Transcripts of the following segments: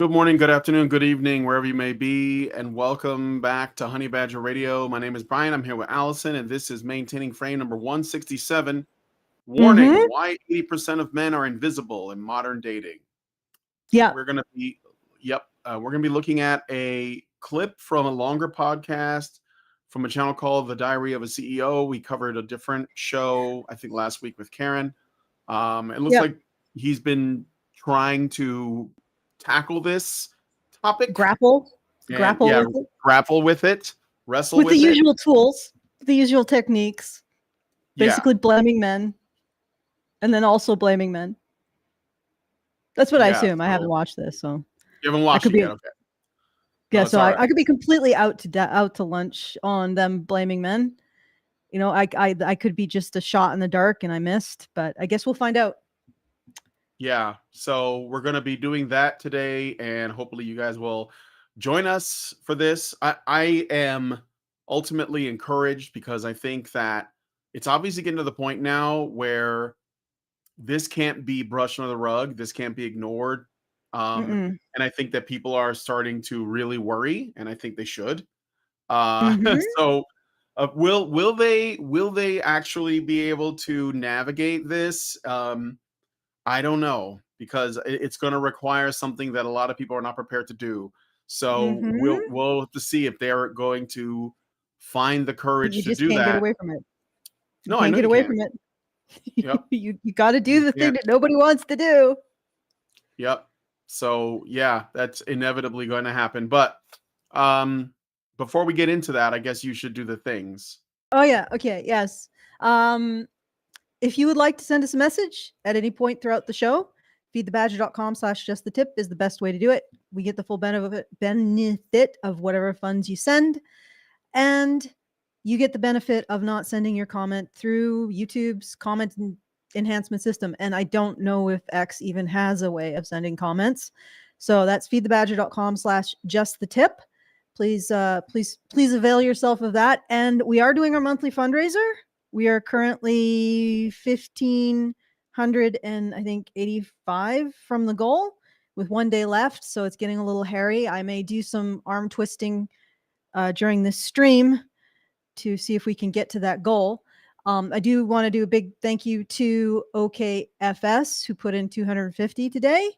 Good morning, good afternoon, good evening, wherever you may be, and welcome back to Honey Badger Radio. My name is Brian. I'm here with Alison, and this is Maintaining Frame number 167. Warning, Mm-hmm. why 80% of men are invisible in modern dating. Yeah. We're going to be, we're going to be looking at a clip from a longer podcast from a channel called The Diary of a CEO. We covered a different show, I think last week with Karen. It looks like he's been trying to tackle this topic, Grapple and with it. grapple with it, wrestle With the with it. usual tools, the usual techniques, basically Yeah, blaming men and then also blaming men. That's what I yeah. assume. I haven't So watched this, so you haven't I watched could it be yet, okay? No, yeah. it's So all I right. could be completely out to lunch on them blaming men. You know, I could be just a shot in the dark and I missed, but I guess we'll find out. Yeah, so we're going to be doing that today, and hopefully you guys will join us for this. I am ultimately encouraged because I think that it's obviously getting to the point now where this can't be brushed under the rug. This can't be ignored. Mm-mm. And I think that people are starting to really worry, and I think they should. Mm-hmm. So will they actually be able to navigate this? I don't know, because it's going to require something that a lot of people are not prepared to do. So Mm-hmm. we'll have to see if they're going to find the courage You to just do can't get that. away from it. You No, I can't know get you away can't. from it. Yep. you got to do You the thing can't. that nobody wants to do. Yep. So yeah, that's inevitably going to happen. But um, before we get into that, I guess you should do the things. Oh yeah. Okay. Yes. Um, If you would like to send us a message at any point throughout the show, feedthebadger.com/justthetip is the best way to do it. We get the full benefit of whatever funds you send, and you get the benefit of not sending your comment through YouTube's comment enhancement system. And I don't know if X even has a way of sending comments. So that's feedthebadger.com/justthetip. Please avail yourself of that. And we are doing our monthly fundraiser. We are currently 1,500 and I think 85 from the goal with 1 day left. So it's getting a little hairy. I may do some arm twisting during this stream to see if we can get to that goal. I do want to do a big thank you to OKFS who put in 250 today.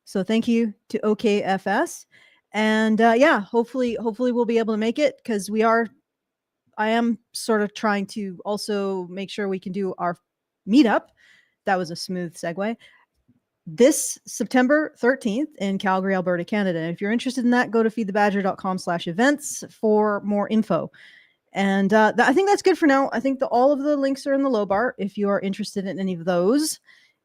So thank you to OKFS. And hopefully we'll be able to make it, because I am sort of trying to also make sure we can do our meetup. That was a smooth segue. This September 13th in Calgary, Alberta, Canada. And if you're interested in that, go to feedthebadger.com/events for more info. And I think that's good for now. I think all of the links are in the low bar if you are interested in any of those.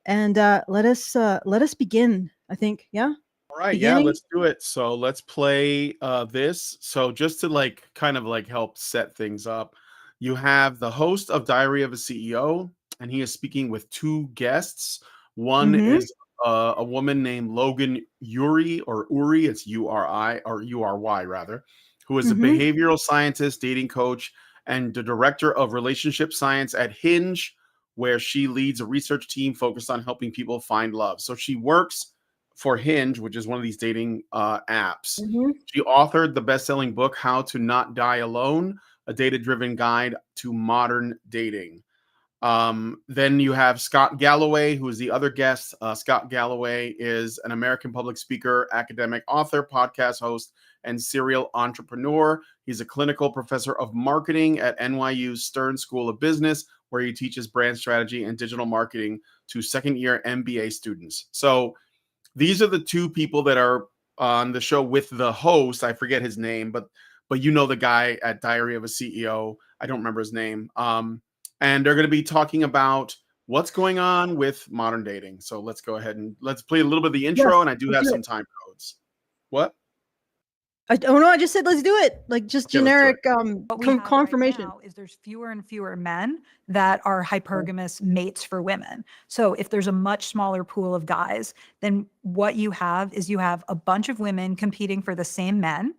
And let us begin. I think, yeah. All right, yeah, Beginning. let's do it. So let's play this. So just to kind of help set things up, you have the host of Diary of a CEO, and he is speaking with two guests. One Mm-hmm. is a woman named Logan Uri, or Uri, it's Uri, or Ury rather, who is a Mm-hmm. behavioral scientist, dating coach, and the director of relationship science at Hinge, where she leads a research team focused on helping people find love. So she works for Hinge, which is one of these dating apps. Mm-hmm. She authored the best-selling book, How to Not Die Alone, a data-driven guide to modern dating. Then you have Scott Galloway, who is the other guest. Scott Galloway is an American public speaker, academic author, podcast host, and serial entrepreneur. He's a clinical professor of marketing at NYU's Stern School of Business, where he teaches brand strategy and digital marketing to second-year MBA students. So these are the two people that are on the show with the host. I forget his name, but you know the guy at Diary of a CEO. I don't remember his name. And they're going to be talking about what's going on with modern dating. So let's go ahead and let's play a little bit of the intro. Yes, And I do have some time codes. What? I don't know. I just said let's do it. Like just Okay, let's do it. generic What we have confirmation. right now is there's fewer and fewer men that are hypergamous mates for women. So if there's a much smaller pool of guys, then what you have is you have a bunch of women competing for the same men.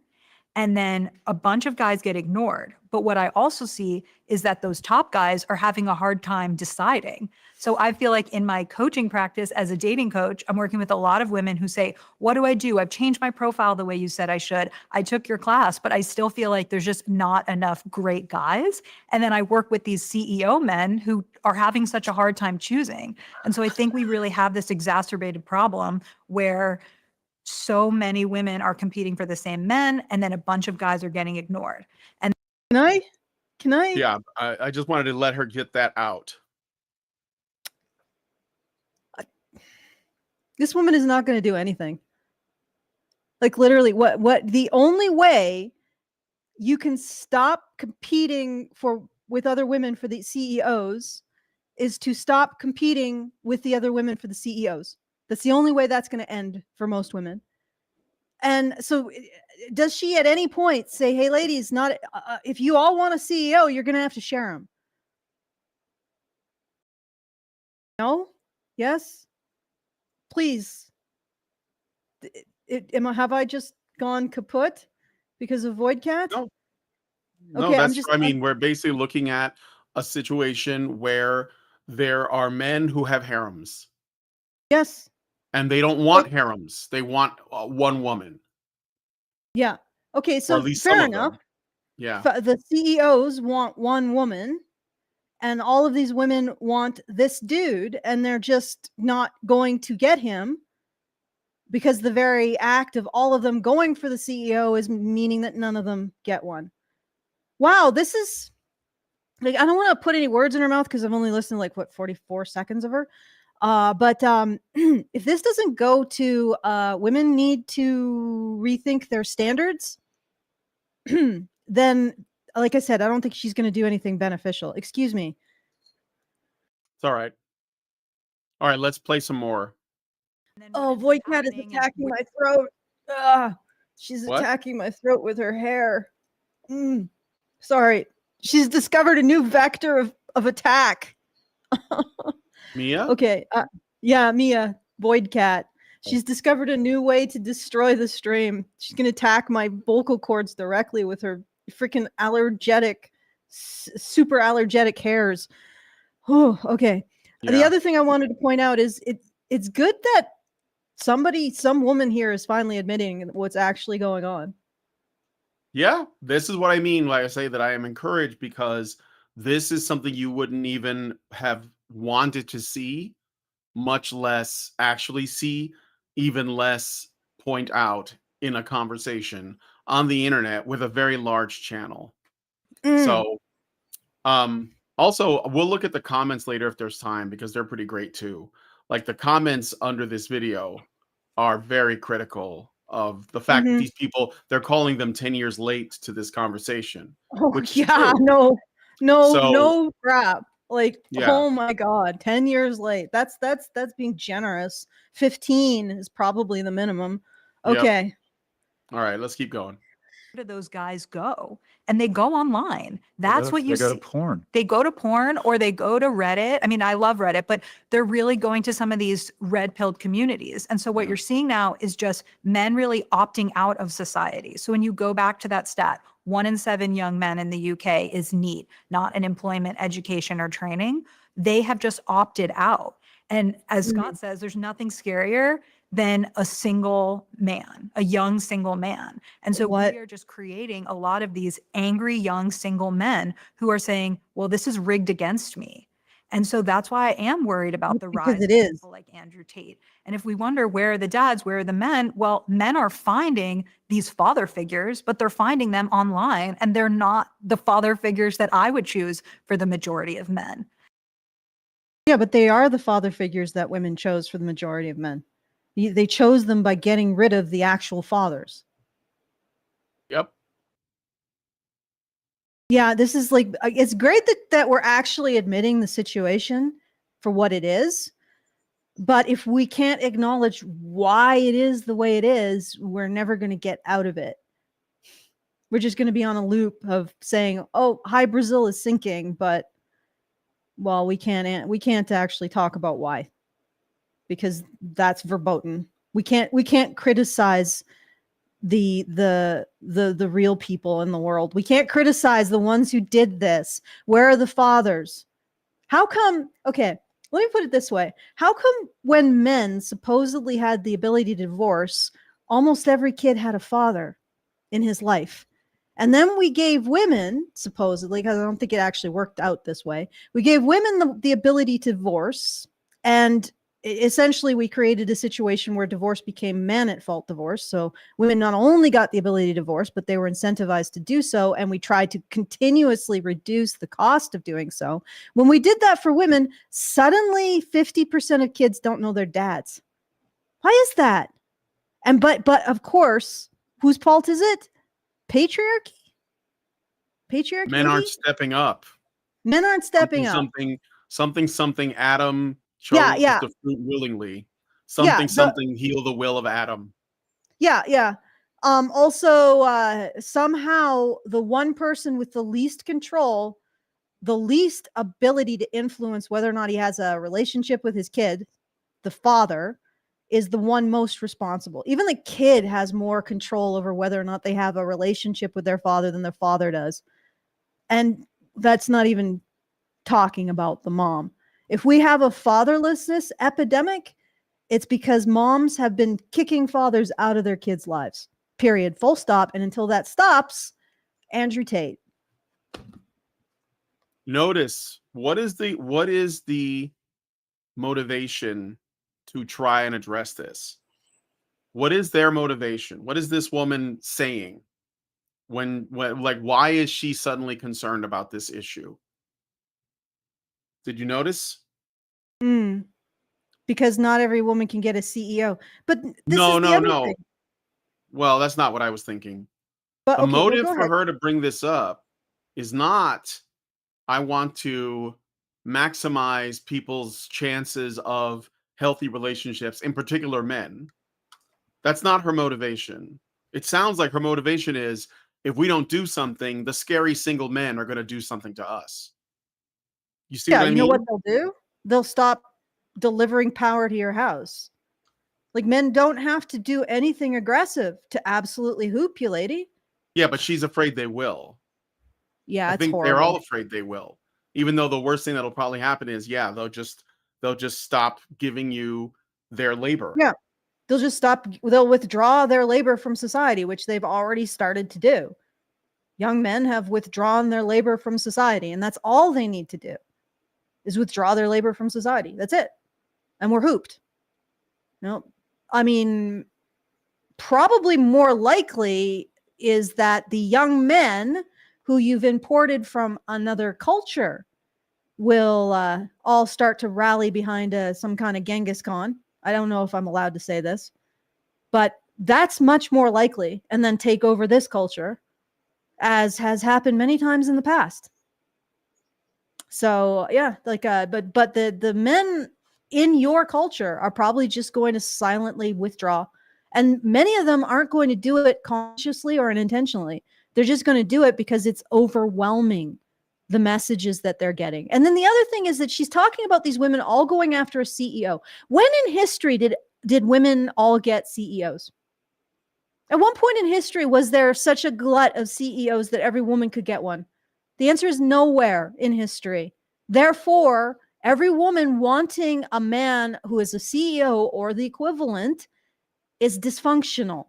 and then a bunch of guys get ignored. But what I also see is that those top guys are having a hard time deciding. So I feel like in my coaching practice as a dating coach, I'm working with a lot of women who say, what do I do? I've changed my profile the way you said I should. I took your class, but I still feel like there's just not enough great guys. And then I work with these CEO men who are having such a hard time choosing. And so I think we really have this exacerbated problem where so many women are competing for the same men, and then a bunch of guys are getting ignored. And Can I? Yeah, I just wanted to let her get that out. This woman is not going to do anything. Like literally, what the only way you can stop competing with other women for the CEOs is to stop competing with the other women for the CEOs. That's the only way that's going to end for most women. And so does she at any point say, hey, ladies, not if you all want a CEO, you're going to have to share him? No? Yes? Please. Have I just gone kaput because of Void Cat? No. No, Okay, that's I mean, we're basically looking at a situation where there are men who have harems. Yes. And they don't want harems. They want one woman. Yeah. Okay, Or so at least fair some of enough. them. Yeah. The CEOs want one woman, and all of these women want this dude, and they're just not going to get him because the very act of all of them going for the CEO is meaning that none of them get one. Wow, this is like, I don't want to put any words in her mouth because I've only listened to like 44 seconds of her. But if this doesn't go to women need to rethink their standards, then like I said, I don't think she's going to do anything beneficial. Excuse me. It's all right. All right, let's play some more. Oh, Void Cat is attacking my throat. She's What? attacking my throat with her hair. Sorry. She's discovered a new vector of attack. Mia? Okay. Yeah, Mia, Void Cat. She's discovered a new way to destroy the stream. She's going to attack my vocal cords directly with her freaking super allergetic hairs. Oh, okay. Yeah. The other thing I wanted to point out is it's good that some woman here is finally admitting what's actually going on. Yeah, this is what I mean when I say that I am encouraged, because this is something you wouldn't even have wanted to see, much less actually see, even less point out in a conversation on the internet with a very large channel. So also we'll look at the comments later if there's time, because they're pretty great too. Like the comments under this video are very critical of the fact that these people, they're calling them 10 years late to this conversation. Oh, which yeah, true. no crap. Like, Yeah. oh my God, 10 years late. That's being generous. 15 is probably the minimum. Okay. Yep. All right, let's keep going. Where do those guys go? And they go online. That's what you see. They go to porn. They go to porn, or they go to Reddit. I mean, I love Reddit, but they're really going to some of these red-pilled communities. And so what you're seeing now is just men really opting out of society. So when you go back to that stat, 1 in 7 young men in the UK is NEET, not an employment, education, or training. They have just opted out. And as Scott says, there's nothing scarier than a single man, a young single man. And so we are just creating a lot of these angry young single men who are saying, well, this is rigged against me. And so that's why I am worried about the rise of people like Andrew Tate. And if we wonder, where are the dads, where are the men? Well, men are finding these father figures, but they're finding them online, and they're not the father figures that I would choose for the majority of men. Yeah, but they are the father figures that women chose for the majority of men. They chose them by getting rid of the actual fathers. Yep. Yeah, this is like, it's great that we're actually admitting the situation for what it is. But if we can't acknowledge why it is the way it is, we're never going to get out of it. We're just going to be on a loop of saying, oh, hi, Brazil is sinking. But, well, we can't actually talk about why, because that's verboten. We can't criticize the real people in the world. We can't criticize the ones who did this. Where are the fathers? How come? Okay, let me put it this way. How come when men supposedly had the ability to divorce, almost every kid had a father in his life? And then we gave women, supposedly, because I don't think it actually worked out this way, we gave women the ability to divorce, and essentially we created a situation where divorce became man at fault divorce. So women not only got the ability to divorce, but they were incentivized to do so, and we tried to continuously reduce the cost of doing so. When we did that for women, suddenly 50% of kids don't know their dads. Why is that? And but of course, whose fault is it? Patriarchy? Men aren't stepping up. Men aren't stepping up. Something Adam chose Yeah. the fruit willingly. Yeah, Something heal the will of Adam. Yeah. Also, somehow the one person with the least control, the least ability to influence whether or not he has a relationship with his kid, the father, is the one most responsible. Even the kid has more control over whether or not they have a relationship with their father than their father does. And that's not even talking about the mom. If we have a fatherlessness epidemic, it's because moms have been kicking fathers out of their kids' lives. Period. Full stop. And until that stops, Andrew Tate. Notice what is the motivation to try and address this? What is their motivation? What is this woman saying? When like, why is she suddenly concerned about this issue? Did you notice? Because not every woman can get a CEO. But this No. thing. Well, that's not what I was thinking. But The okay, motive go for ahead. her to bring this up is not, I want to maximize people's chances of healthy relationships, in particular men. That's not her motivation. It sounds like her motivation is, if we don't do something, the scary single men are going to do something to us. You see what I mean? You know what they'll do? They'll stop delivering power to your house. Like, men don't have to do anything aggressive to absolutely hoop you, lady. Yeah, but she's afraid they will. Yeah, I it's think horrible. they're all afraid they will. Even though the worst thing that'll probably happen is, yeah, they'll just stop giving you their labor. Yeah. They'll withdraw their labor from society, which they've already started to do. Young men have withdrawn their labor from society, and that's all they need to do is withdraw their labor from society. That's it. And we're hooped. No, I mean, probably more likely is that the young men who you've imported from another culture will all start to rally behind some kind of Genghis Khan. I don't know if I'm allowed to say this, but that's much more likely, and then take over this culture, as has happened many times in the past. So yeah, like but the men in your culture are probably just going to silently withdraw, and many of them aren't going to do it consciously or unintentionally. They're just going to do it because it's overwhelming, the messages that they're getting. And then the other thing is that she's talking about these women all going after a CEO. When in history did women all get CEOs? At one point in history, was there such a glut of CEOs that every woman could get one? The answer is nowhere in history. Therefore, every woman wanting a man who is a CEO or the equivalent is dysfunctional.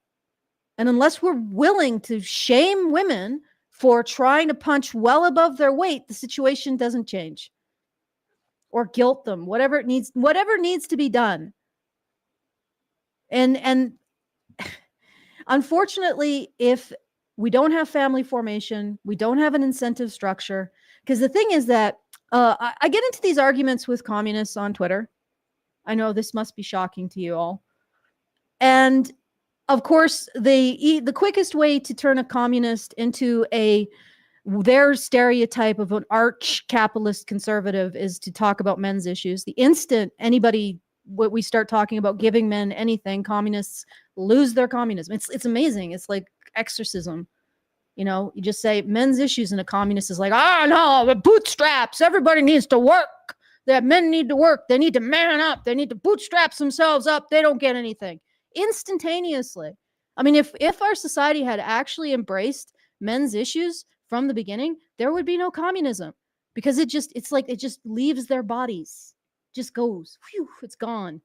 And unless we're willing to shame women for trying to punch well above their weight, the situation doesn't change. Or guilt them, whatever needs to be done. And unfortunately, if we don't have family formation, we don't have an incentive structure, because the thing is that I get into these arguments with communists on Twitter. I know this must be shocking to you all. And of course, the quickest way to turn a communist into their stereotype of an arch capitalist conservative is to talk about men's issues. The instant we start talking about giving men anything, communists lose their communism. It's amazing. It's like exorcism. You know, you just say men's issues and a communist is like, no, the bootstraps. Everybody needs to work. That men need to work. They need to man up. They need to bootstrap themselves up. They don't get anything. Instantaneously. I mean, if our society had actually embraced men's issues from the beginning, there would be no communism, because it's like it just leaves their bodies, just goes, whew, it's gone.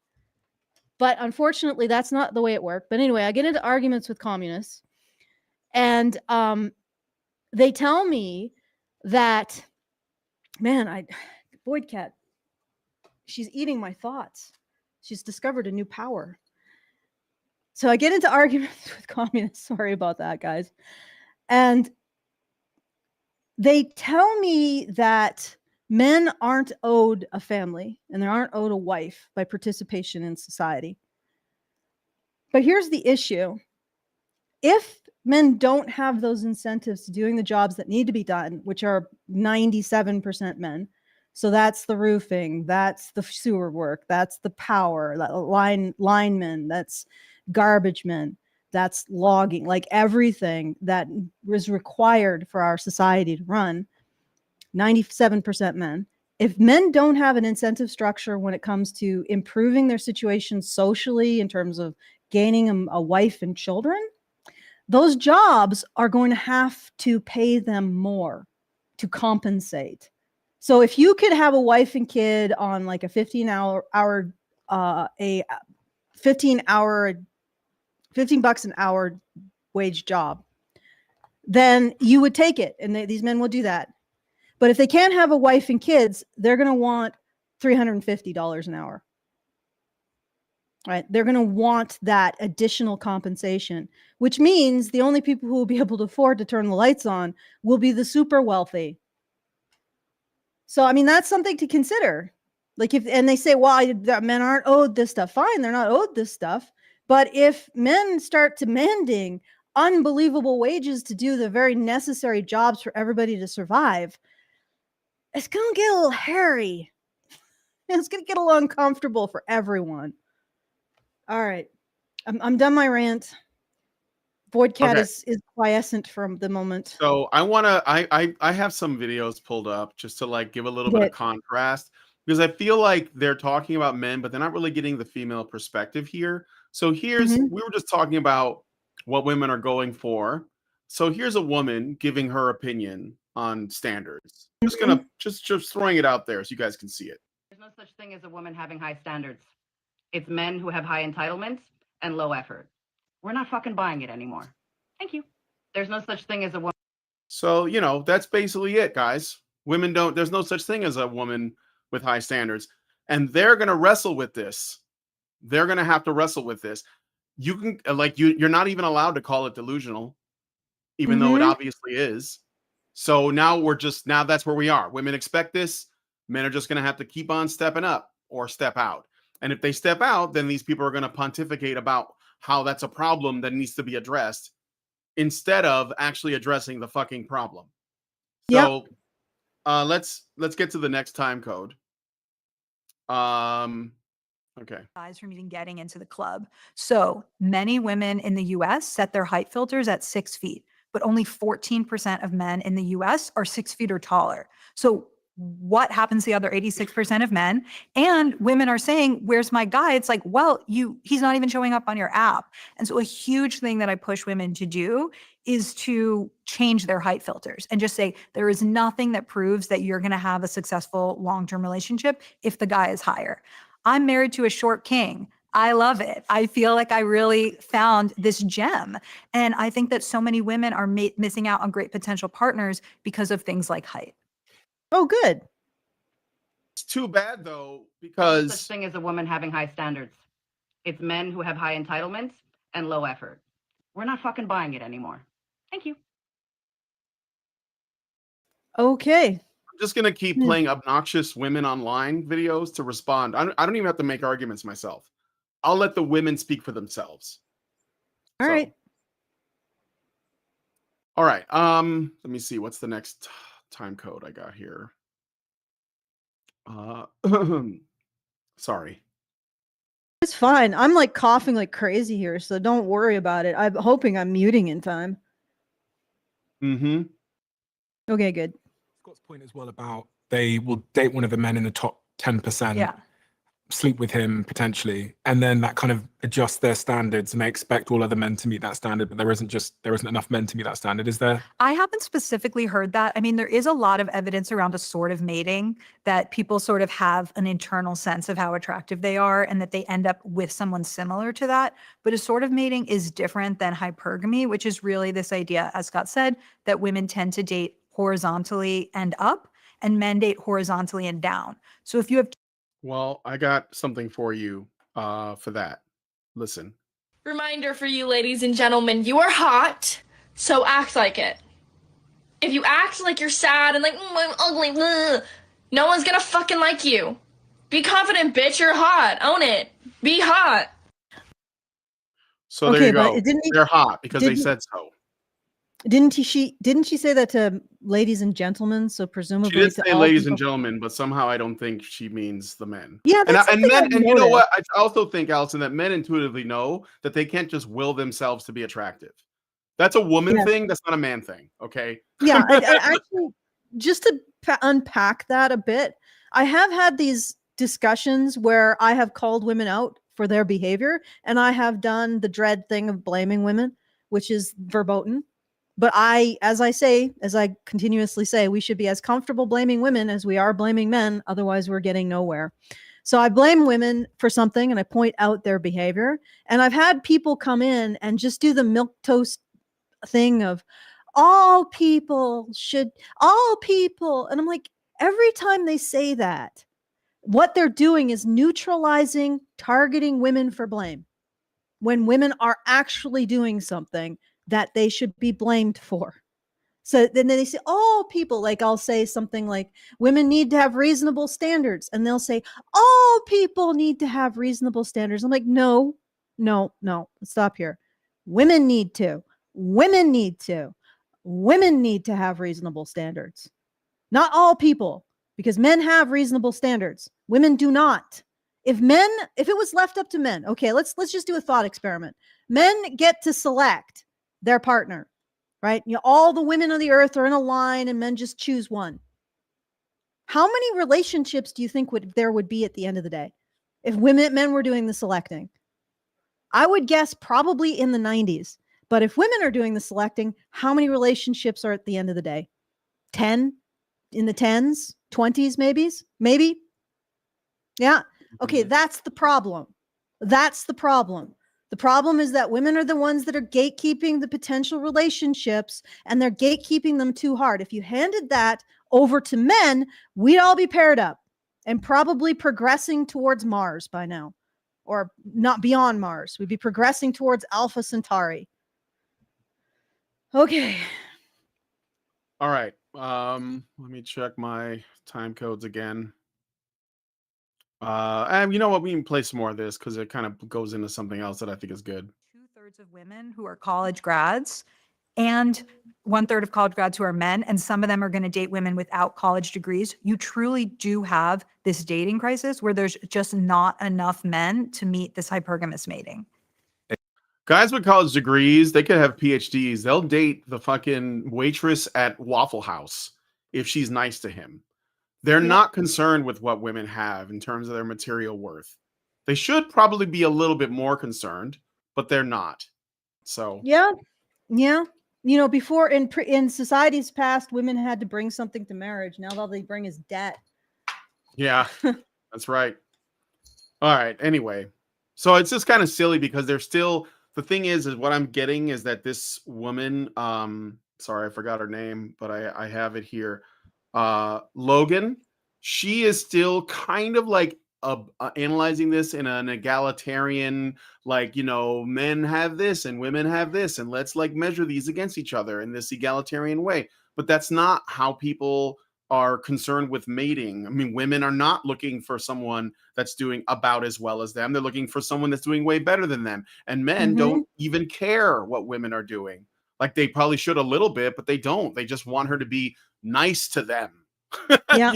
But unfortunately, that's not the way it worked. But anyway, I get into arguments with communists, and they tell me that, man, Void Cat, she's eating my thoughts. She's discovered a new power. So I get into arguments with communists. Sorry about that, guys. And they tell me that men aren't owed a family and they aren't owed a wife by participation in society. But here's the issue. If men don't have those incentives to doing the jobs that need to be done, which are 97% men, so that's the roofing, that's the sewer work, that's the power, linemen, that's garbage men, that's logging, like everything that is required for our society to run, 97% men. If men don't have an incentive structure when it comes to improving their situation socially in terms of gaining a wife and children, those jobs are going to have to pay them more to compensate. So if you could have a wife and kid on like a 15 bucks an hour wage job, then you would take it. And these men will do that. But if they can't have a wife and kids, they're going to want $350 an hour. Right? They're going to want that additional compensation, which means the only people who will be able to afford to turn the lights on will be the super wealthy. So, I mean, that's something to consider. Like and they say, well, men aren't owed this stuff. Fine, they're not owed this stuff. But if men start demanding unbelievable wages to do the very necessary jobs for everybody to survive, it's going to get a little hairy. It's going to get a little uncomfortable for everyone. All right. I'm done my rant. Void Cat is quiescent for the moment. So I have some videos pulled up just to like give a little bit of contrast, because I feel like they're talking about men, but they're not really getting the female perspective here. So we were just talking about what women are going for. So here's a woman giving her opinion on standards. Just gonna just throwing it out there so you guys can see it. There's no such thing as a woman having high standards. It's men who have high entitlements and low effort. We're not fucking buying it anymore. Thank you. There's no such thing as a woman. So, you know, that's basically it, guys. There's no such thing as a woman with high standards. And they're going to wrestle with this. They're going to have to wrestle with this. You can, you're not even allowed to call it delusional, even though it obviously is. So now that's where we are. Women expect this. Men are just going to have to keep on stepping up or step out. And if they step out, then these people are going to pontificate about how that's a problem that needs to be addressed instead of actually addressing the fucking problem. So let's get to the next time code. Okay. From even getting into the club. So many women in the US set their height filters at 6 feet, but only 14% of men in the US are 6 feet or taller. So what happens to the other 86% of men? And women are saying, where's my guy? It's like, well, he's not even showing up on your app. And so a huge thing that I push women to do is to change their height filters and just say, there is nothing that proves that you're going to have a successful long-term relationship if the guy is higher. I'm married to a short king. I love it. I feel like I really found this gem. And I think that so many women are missing out on great potential partners because of things like height. Oh, good. It's too bad, though, because There's no such thing as a woman having high standards. It's men who have high entitlements and low effort. We're not fucking buying it anymore. Thank you. Okay. I'm just going to keep playing obnoxious women online videos to respond. I don't even have to make arguments myself. I'll let the women speak for themselves. All right. All right. Let me see. What's the next time code I got here? Sorry. It's fine. I'm like coughing like crazy here, so don't worry about it. I'm hoping I'm muting in time. Okay, good. Scott's point as well about they will date one of the men in the top 10%. Yeah. sleep with him potentially, and then that kind of adjusts their standards and they expect all other men to meet that standard, but there isn't enough men to meet that standard, is there? I haven't specifically heard that. I mean, there is a lot of evidence around assortative mating that people sort of have an internal sense of how attractive they are and that they end up with someone similar to that. But assortative mating is different than hypergamy, which is really this idea, as Scott said, that women tend to date horizontally and up and men date horizontally and down. So if you have Well, I got something for you for that. Listen. Reminder for you, ladies and gentlemen, you are hot, so act like it. If you act like you're sad and like, I'm ugly, no one's gonna fucking like you. Be confident, bitch, you're hot. Own it. Be hot. So there you but go. didn't he- They're hot because they didn't- said so. Didn't she say that to ladies and gentlemen? So presumably She did to say all ladies people- and gentlemen, but somehow I don't think she means the men. Yeah, And, that's and something men, I've and you know noticed. what? I also think, Alison, that men intuitively know that they can't just will themselves to be attractive. That's a woman Yes. thing. That's not a man thing. Okay. Yeah, I actually, just to unpack that a bit, I have had these discussions where I have called women out for their behavior, and I have done the dread thing of blaming women, which is verboten. But as I continuously say, we should be as comfortable blaming women as we are blaming men. Otherwise, we're getting nowhere. So I blame women for something and I point out their behavior. And I've had people come in and just do the milquetoast thing of all people. And I'm like, every time they say that, what they're doing is neutralizing, targeting women for blame when women are actually doing something that they should be blamed for. So then they say, all people, like I'll say something like, women need to have reasonable standards. And they'll say, all people need to have reasonable standards. I'm like, no, stop here. Women need to have reasonable standards. Not all people, because men have reasonable standards. Women do not. If it was left up to men, okay, let's just do a thought experiment. Men get to select their partner, right? All the women on the earth are in a line and men just choose one. How many relationships do you think there would be at the end of the day if men were doing the selecting? I would guess probably in the 90s. But if women are doing the selecting, how many relationships are at the end of the day? 10? In the 10s? 20s, maybe? Yeah. Okay, that's the problem. The problem is that women are the ones that are gatekeeping the potential relationships, and they're gatekeeping them too hard. If you handed that over to men, we'd all be paired up and probably progressing towards Mars by now, or not beyond Mars. We'd be progressing towards Alpha Centauri. Okay. All right. Let me check my time codes again. And you know what? We can play some more of this because it kind of goes into something else that I think is good. 2/3 of women who are college grads and 1/3 of college grads who are men, and some of them are going to date women without college degrees. You truly do have this dating crisis where there's just not enough men to meet this hypergamous mating. Guys with college degrees, they could have PhDs. They'll date the fucking waitress at Waffle House if she's nice to him. They're not concerned with what women have in terms of their material worth. They should probably be a little bit more concerned, but they're not. So Yeah. Before in societies past, women had to bring something to marriage. Now all they bring is debt. yeah, that's right. All right. Anyway, so it's just kind of silly because they're still. The thing is what I'm getting is that this woman, sorry, I forgot her name, but I have it here. Logan, she is still kind of like analyzing this in an egalitarian, like, men have this and women have this, and let's like measure these against each other in this egalitarian way. But that's not how people are concerned with mating. I mean, women are not looking for someone that's doing about as well as them. They're looking for someone that's doing way better than them. And men don't even care what women are doing. Like they probably should a little bit, but they don't. They just want her to be nice to them. Yeah.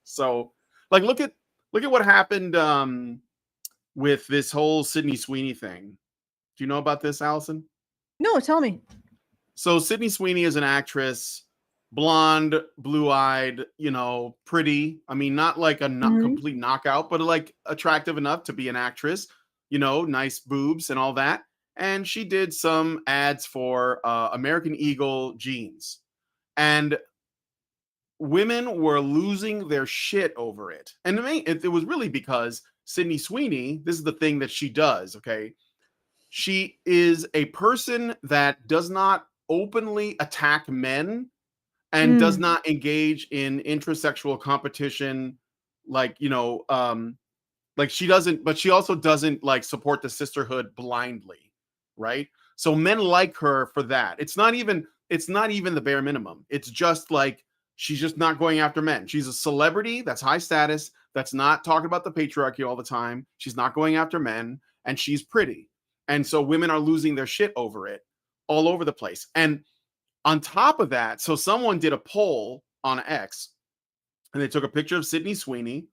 So like look at what happened with this whole Sydney Sweeney thing. Do you know about this, Alison? No, tell me. So Sydney Sweeney is an actress, blonde, blue-eyed, you know, pretty. I mean, not like a not Mhm. complete knockout, but like attractive enough to be an actress, you know, nice boobs and all that. And she did some ads for American Eagle jeans. And women were losing their shit over it. And it was really because Sydney Sweeney, this is the thing that she does, okay? She is a person that does not openly attack men and does not engage in intersexual competition, like, you know, like she doesn't, but she also doesn't like support the sisterhood blindly, right? So men like her for that. It's not even the bare minimum. It's just like she's just not going after men. She's a celebrity that's high status, that's not talking about the patriarchy all the time. She's not going after men, and she's pretty. And so women are losing their shit over it all over the place. And on top of that, so someone did a poll on X and they took a picture of Sydney Sweeney,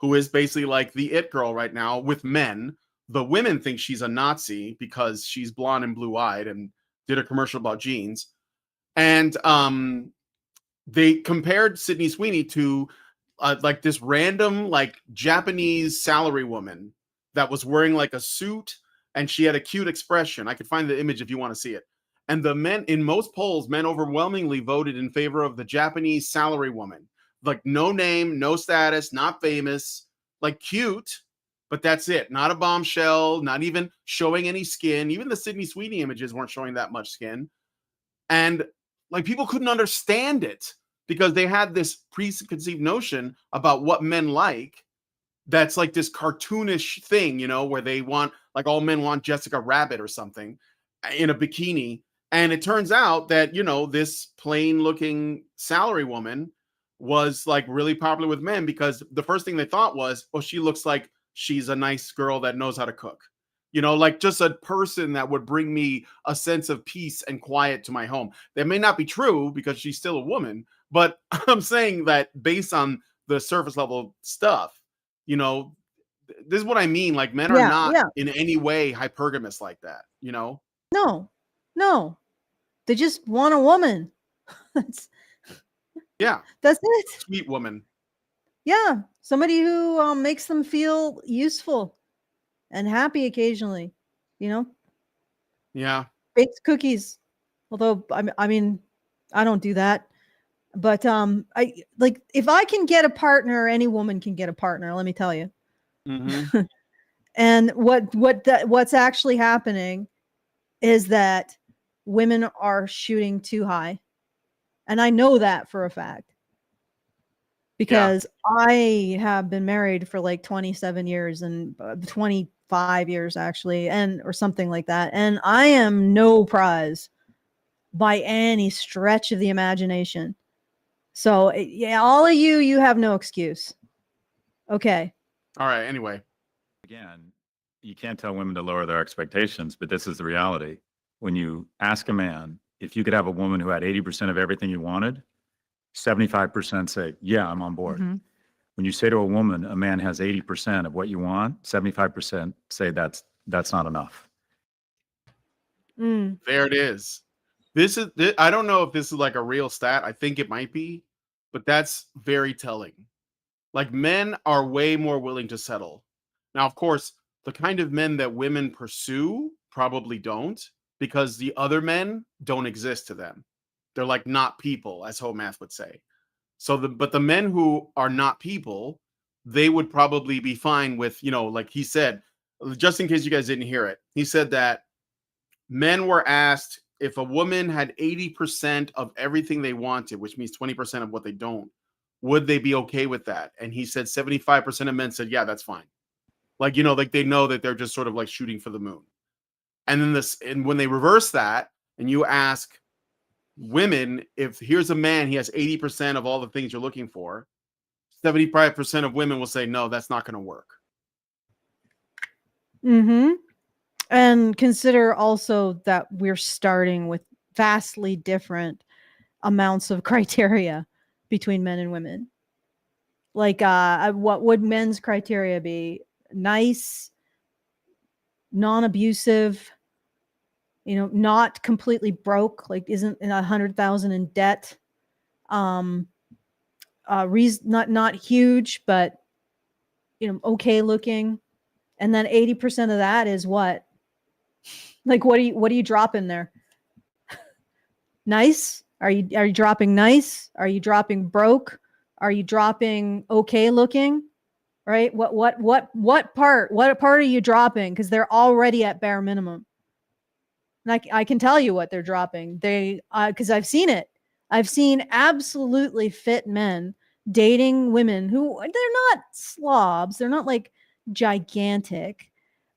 who is basically like the it girl right now with men. The women think she's a Nazi because she's blonde and blue-eyed and did a commercial about jeans. And they compared Sydney Sweeney to like this random like Japanese salary woman that was wearing like a suit and she had a cute expression. I could find the image if you want to see it. And the men in most polls, men overwhelmingly voted in favor of the Japanese salary woman. Like no name, no status, not famous, like cute, but that's it. Not a bombshell, not even showing any skin. Even the Sydney Sweeney images weren't showing that much skin. And like people couldn't understand it because they had this preconceived notion about what men like. That's like this cartoonish thing, you know, where they want, like all men want Jessica Rabbit or something in a bikini. And it turns out that, you know, this plain looking salary woman was like really popular with men because the first thing they thought was, oh, she looks like she's a nice girl that knows how to cook. You know, like just a person that would bring me a sense of peace and quiet to my home. That may not be true because she's still a woman, but I'm saying that based on the surface level stuff, you know, this is what I mean. Like men are Yeah, not yeah. in any way hypergamous like that, you know? No, no. They just want a woman. that's Yeah. that's it. Sweet woman. Yeah, somebody who makes them feel useful and happy occasionally. You know, Yeah. bakes cookies. Although I mean, I don't do that. But I like if I can get a partner, any woman can get a partner. Let me tell you. Mm-hmm. And what's actually happening is that women are shooting too high, and I know that for a fact because I have been married for like 27 years and 25 years actually, and or something like that, and I am no prize by any stretch of the imagination. So yeah, all of you have no excuse. Okay. All right. Anyway. Again, you can't tell women to lower their expectations, but this is the reality. When you ask a man if you could have a woman who had 80% of everything you wanted, 75% say, yeah, I'm on board. Mhm. When you say to a woman, a man has 80% of what you want, 75% say that's not enough. There it is. I don't know if this is like a real stat. I think it might be, but that's very telling. Like men are way more willing to settle. Now, of course, the kind of men that women pursue probably don't because the other men don't exist to them. They're like not people, as Homath would say. But the men who are not people, they would probably be fine with, you know, like he said, just in case you guys didn't hear it, he said that men were asked if a woman had 80% of everything they wanted, which means 20% of what they don't, would they be okay with that? And he said 75% of men said, yeah, that's fine. Like, you know, like they know that they're just sort of like shooting for the moon. And then and when they reverse that and you ask women, if here's a man, he has 80% of all the things you're looking for, 75% of women will say, no, that's not going to work. Mm-hmm. And consider also that we're starting with vastly different amounts of criteria between men and women. Like, what would men's criteria be? Nice, non-abusive, you know, not completely broke, like isn't in 100,000 in debt, not huge, but okay looking. And then 80% of that is what? Like, what do you drop in there? Nice? Are you dropping nice? Are you dropping broke? Are you dropping okay looking? Right? What part are you dropping? Because they're already at bare minimum. And I can tell you what they're dropping. Because I've seen it. I've seen absolutely fit men dating women who they're not slobs. They're not like gigantic,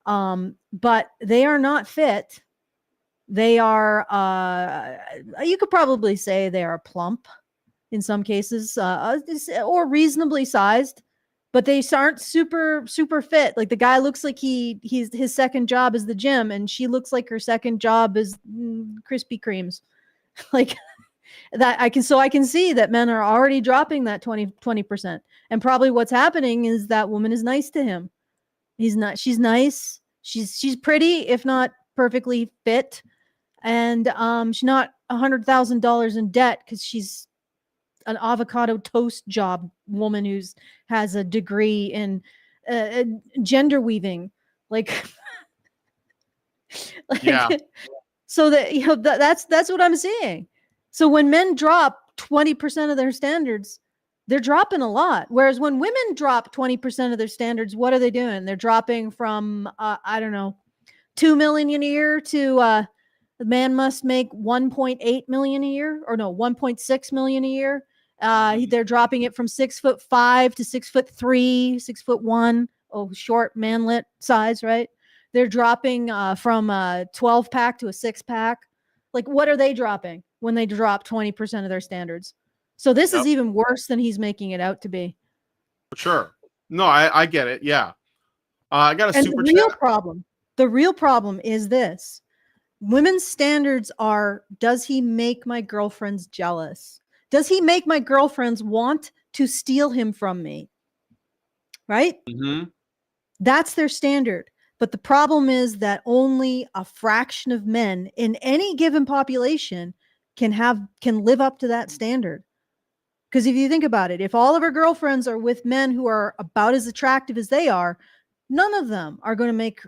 but they are not fit. They are, you could probably say they are plump in some cases, or reasonably sized, but they aren't super fit. Like the guy looks like his second job is the gym, and she looks like her second job is Krispy Kremes. Like that I can see that men are already dropping that 20%. And probably what's happening is that woman is nice to him. She's nice. She's pretty, if not perfectly fit. And she's not $100,000 in debt because she's an avocado toast job woman who has a degree in gender weaving. Like, Yeah. So that that's what I'm seeing. So when men drop 20% of their standards, they're dropping a lot. Whereas when women drop 20% of their standards, what are they doing? They're dropping from I don't know, 2 million a year to the man must make 1.8 million a year, or no, 1.6 million a year. They're dropping it from 6'5" to 6'3", 6'1". Oh, short manlet size, right? They're dropping from a 12-pack to a 6-pack. Like, what are they dropping when they drop 20% of their standards? So this is even worse than he's making it out to be. Sure. No, I get it. Yeah. I got a And super the real chat. the real problem is this. Women's standards are, does he make my girlfriends jealous? Does he make my girlfriends want to steal him from me? Right? Mm-hmm. That's their standard. But the problem is that only a fraction of men in any given population can live up to that standard. Because if you think about it, if all of her girlfriends are with men who are about as attractive as they are, none of them are going to make,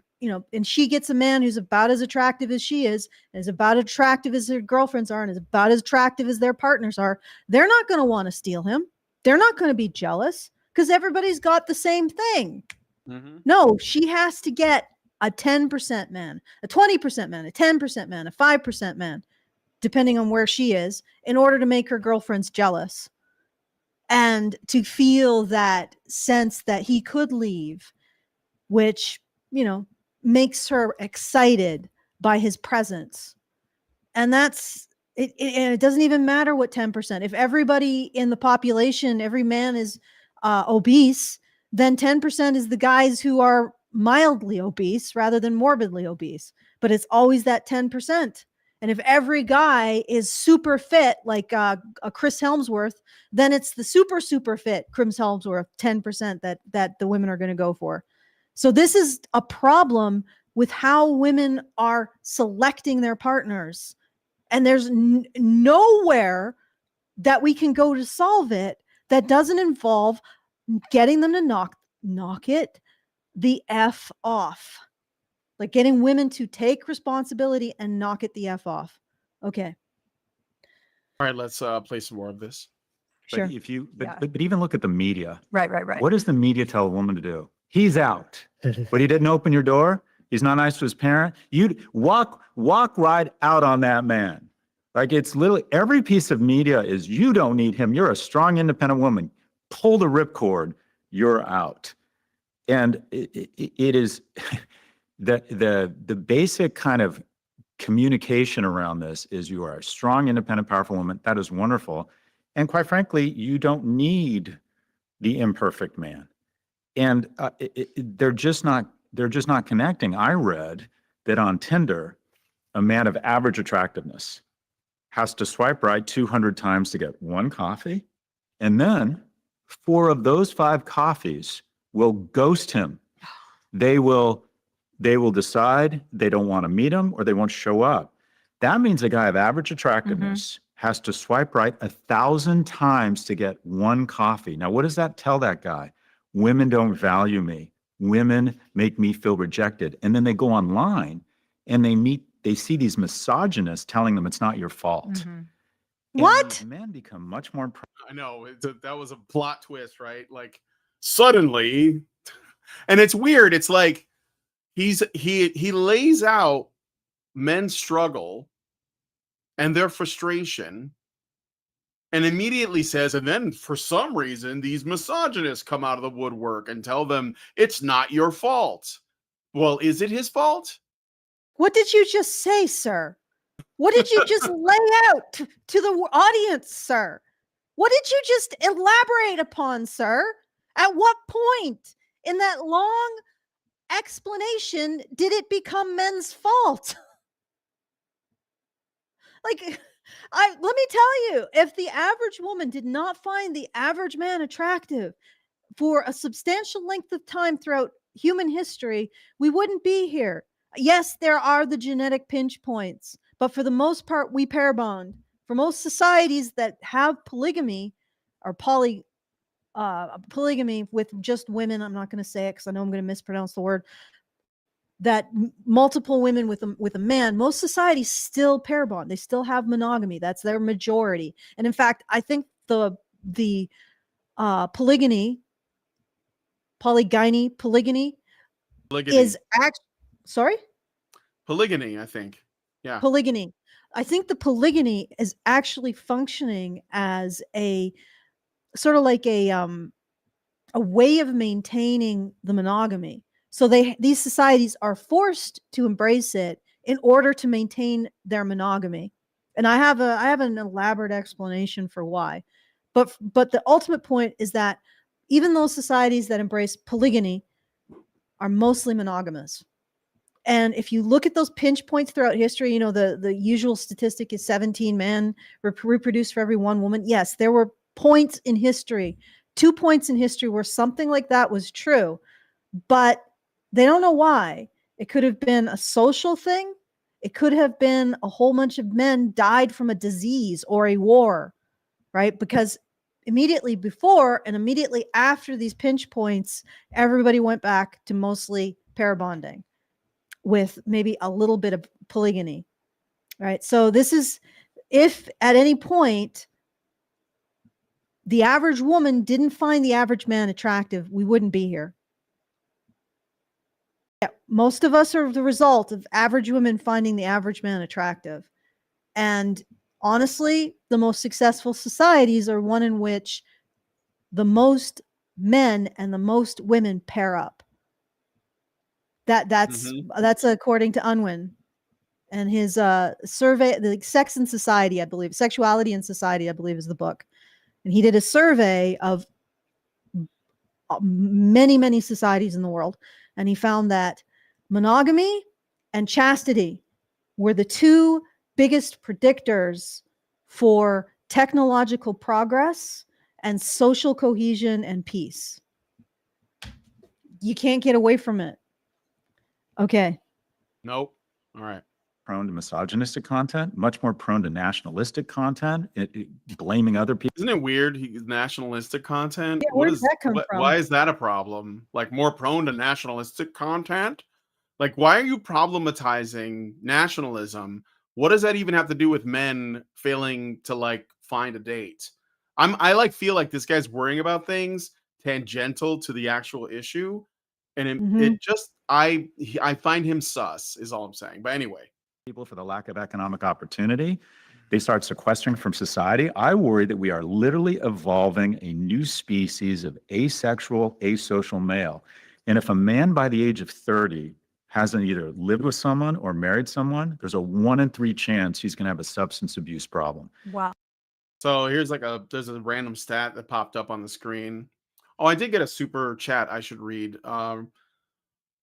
and she gets a man who's about as attractive as she is, and is about as attractive as her girlfriends are, and is about as attractive as their partners are. They're not going to want to steal him. They're not going to be jealous because everybody's got the same thing. Mm-hmm. No, she has to get a 10% man, a 20% man, a 10% man, a 5% man, depending on where she is, in order to make her girlfriends jealous and to feel that sense that he could leave, which, makes her excited by his presence. And that's it. And it doesn't even matter what 10%. If everybody in the population, every man is obese, then 10% is the guys who are mildly obese rather than morbidly obese. But it's always that 10%. And if every guy is super fit, like a Chris Helmsworth, then it's the super fit Chris Helmsworth 10% that the women are going to go for. So this is a problem with how women are selecting their partners. And there's nowhere that we can go to solve it that doesn't involve getting them to knock it the F off. Like getting women to take responsibility and knock it the F off. Okay. All right, let's play some more of this. Sure. But even look at the media. Right. What does the media tell a woman to do? He's out, but he didn't open your door. He's not nice to his parent. You'd walk right out on that man. Like, it's literally every piece of media is, you don't need him. You're a strong, independent woman. Pull the ripcord. You're out. And it is the basic kind of communication around this is, you are a strong, independent, powerful woman. That is wonderful. And quite frankly, you don't need the imperfect man. And they're just not connecting. I read that on Tinder, a man of average attractiveness has to swipe right 200 times to get one coffee. And then 4 of those 5 coffees will ghost him. They will decide they don't want to meet him, or they won't show up. That means a guy of average attractiveness has to swipe right 1,000 times to get one coffee. Now, what does that tell that guy? Women don't value me. Women make me feel rejected. And then they go online and they see these misogynists telling them it's not your fault. Mhm. And What? these men become much more I know that was a plot twist, right? Like suddenly, and it's weird. It's like he lays out men's struggle and their frustration, and immediately says, and then for some reason, these misogynists come out of the woodwork and tell them it's not your fault. Well, is it his fault? What did you just say, sir? What did you just lay out to the audience, sir? What did you just elaborate upon, sir? At what point in that long explanation did it become men's fault? Like, let me tell you, if the average woman did not find the average man attractive for a substantial length of time throughout human history, we wouldn't be here. Yes, there are the genetic pinch points, but for the most part, we pair bond. For most societies that have polygamy or polygamy with just women, I'm not going to say it because I know I'm going to mispronounce the word, that multiple women with a man, most societies still pair bond. They still have monogamy. That's their majority. And in fact, I think the polygyny is sorry? Polygyny, I think. Yeah. Polygyny. I think the polygyny is actually functioning as a sort of like a way of maintaining the monogamy. So these societies are forced to embrace it in order to maintain their monogamy. And I have an elaborate explanation for why. But the ultimate point is that even those societies that embrace polygyny are mostly monogamous. And if you look at those pinch points throughout history, you know, the usual statistic is 17 men reproduce for every one woman. Yes, there were points in history, 2 points in history where something like that was true, but they don't know why. It could have been a social thing. It could have been a whole bunch of men died from a disease or a war, right? Because immediately before and immediately after these pinch points, everybody went back to mostly pair bonding with maybe a little bit of polygyny, right? So this is, if at any point the average woman didn't find the average man attractive, we wouldn't be here. Yeah, most of us are the result of average women finding the average man attractive. And honestly, the most successful societies are one in which the most men and the most women pair up. That's according to Unwin and his survey, the Sex and Society, I believe, Sexuality and Society, I believe is the book. And he did a survey of many, many societies in the world. And he found that monogamy and chastity were the two biggest predictors for technological progress and social cohesion and peace. You can't get away from it. Okay. Nope. All right. prone to misogynistic content, much more prone to nationalistic content, blaming other people. Isn't it weird? He's nationalistic content. Yeah, where does that come from? Why is that a problem? Like more prone to nationalistic content? Like, why are you problematizing nationalism? What does that even have to do with men failing to like find a date? I like feel like this guy's worrying about things tangential to the actual issue, and it just I find him sus is all I'm saying. But anyway, People for the lack of economic opportunity, they start sequestering from society. I worry that we are literally evolving a new species of asexual, asocial male. And if a man by the age of 30 hasn't either lived with someone or married someone, there's a 1 in 3 chance he's going to have a substance abuse problem. Wow. so here's there's a random stat that popped up on the screen. Oh, I did get a super chat I should read.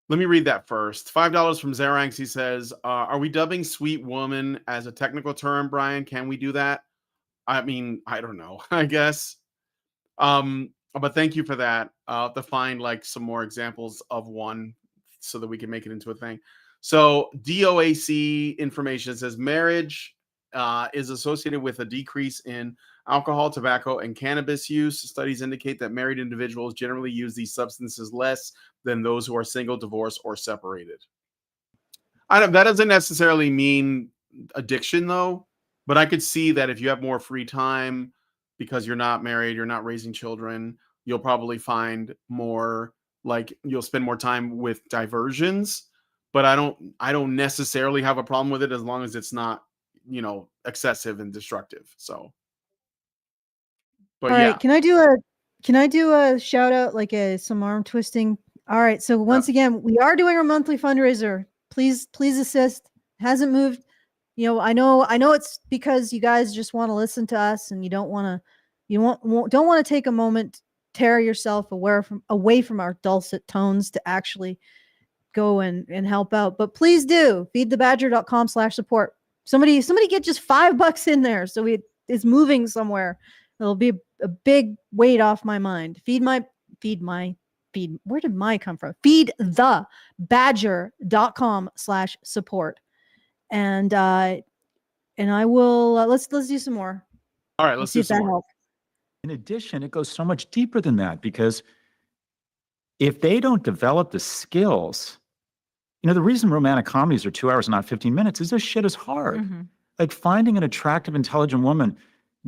Let me read that first. $5 from Zeranx. He says, are we dubbing sweet woman as a technical term, Brian? Can we do that? I mean, I don't know, I guess. But thank you for that. I'll have to find like some more examples of one so that we can make it into a thing. So DOAC information says marriage is associated with a decrease in alcohol, tobacco, and cannabis use. Studies indicate that married individuals generally use these substances less than those who are single, divorced, or separated. That doesn't necessarily mean addiction, though, but I could see that if you have more free time because you're not married, you're not raising children, you'll probably find more, like, you'll spend more time with diversions. But I don't necessarily have a problem with it as long as it's not, excessive and destructive. So, but All yeah. right, can I do a shout out, like some arm twisting? All right, so once again, we are doing our monthly fundraiser. Please assist. Hasn't moved. I know it's because you guys just want to listen to us and you don't want to take a moment, tear yourself away from our dulcet tones to actually go and help out. But please do feedthebadger.com/support. Somebody get just $5 in there so it's moving somewhere. It'll be a big weight off my mind. Where did my come from? Feedthebadger.com/support. And I will let's do some more. All right, let's see do if some that more. helps. In addition, it goes so much deeper than that, because if they don't develop the skills, the reason romantic comedies are 2 hours, not 15 minutes, is this shit is hard. Mm-hmm. Like finding an attractive, intelligent woman,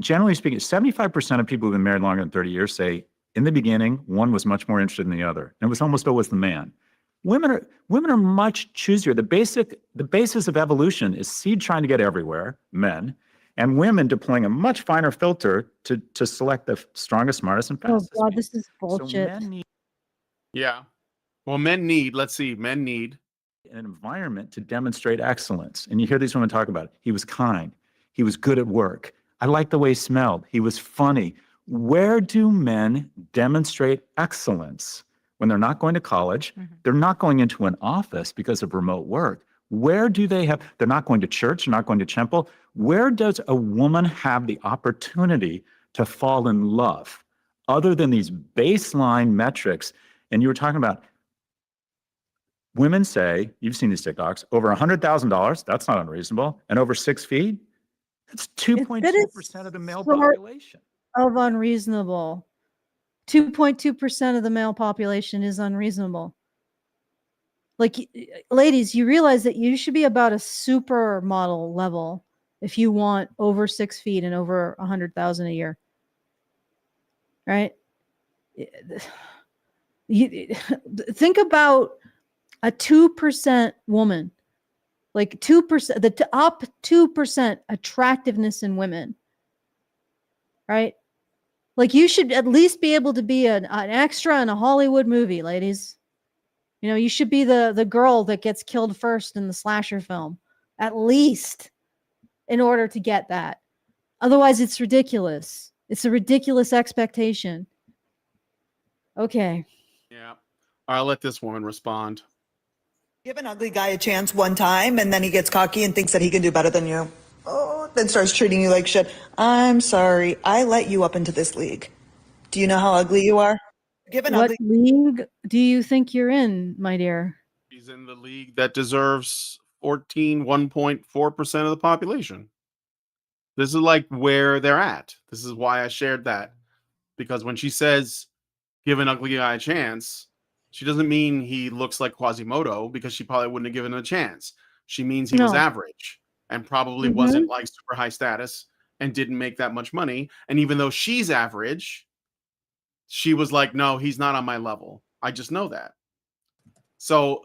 generally speaking, 75% of people who've been married longer than 30 years say in the beginning, one was much more interested than the other. And it was almost always the man. Women are much choosier. The basis of evolution is seed trying to get everywhere, men, and women deploying a much finer filter to select the strongest, smartest, and Oh fastest. God, this is bullshit. So men need Yeah. Well, men need an environment to demonstrate excellence. And you hear these women talk about it. He was kind. He was good at work. I liked the way he smelled. He was funny. Where do men demonstrate excellence? When they're not going to college, they're not going into an office because of remote work. Where do they're not going to church, they're not going to temple. Where does a woman have the opportunity to fall in love other than these baseline metrics? And you were talking about women say, you've seen these TikToks, over $100,000, that's not unreasonable. And over 6 feet, that's 2.2% of the male population. Of unreasonable. 2.2% of the male population is unreasonable. Like, ladies, you realize that you should be about a supermodel level if you want over 6 feet and over 100,000 a year. Right? You think about a 2% woman, like 2%, the top 2% attractiveness in women, right? Like, you should at least be able to be an extra in a Hollywood movie, ladies. You should be the girl that gets killed first in the slasher film, at least, in order to get that. Otherwise, it's ridiculous. It's a ridiculous expectation. Okay. Yeah. I'll let this woman respond. Give an ugly guy a chance one time and then he gets cocky and thinks that he can do better than you. Oh, then starts treating you like shit. I'm sorry, I let you up into this league. Do you know how ugly you are? What league do you think you're in, my dear? He's in the league that deserves 1.4% of the population. This is like where they're at. This is why I shared that. Because when she says, give an ugly guy a chance, she doesn't mean he looks like Quasimodo, because she probably wouldn't have given him a chance. She means he was average and probably wasn't like super high status and didn't make that much money. And even though she's average, she was like, no, he's not on my level. I just know that. So,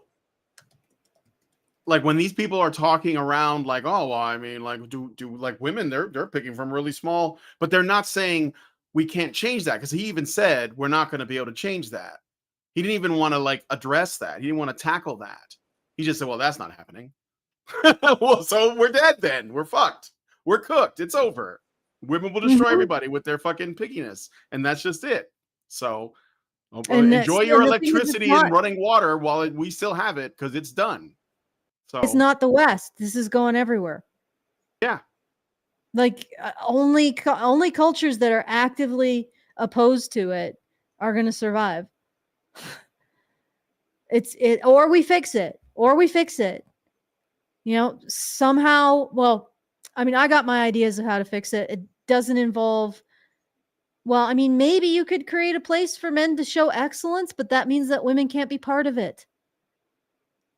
like, when these people are talking around like, oh, well, I mean, like, do like women, they're picking from really small, but they're not saying we can't change that, because he even said we're not going to be able to change that. He didn't even want to like address that. He didn't want to tackle that. He just said, well, that's not happening. Well, so we're dead then. We're fucked. We're cooked. It's over. Women will destroy everybody with their fucking pickiness. And that's just it. So enjoy your electricity and running water while we still have it, because it's done. So it's not the West. This is going everywhere. Yeah. Like only cultures that are actively opposed to it are going to survive. Or we fix it. Somehow. Well, I mean, I got my ideas of how to fix it. It doesn't involve, well, I mean, maybe you could create a place for men to show excellence, but that means that women can't be part of it.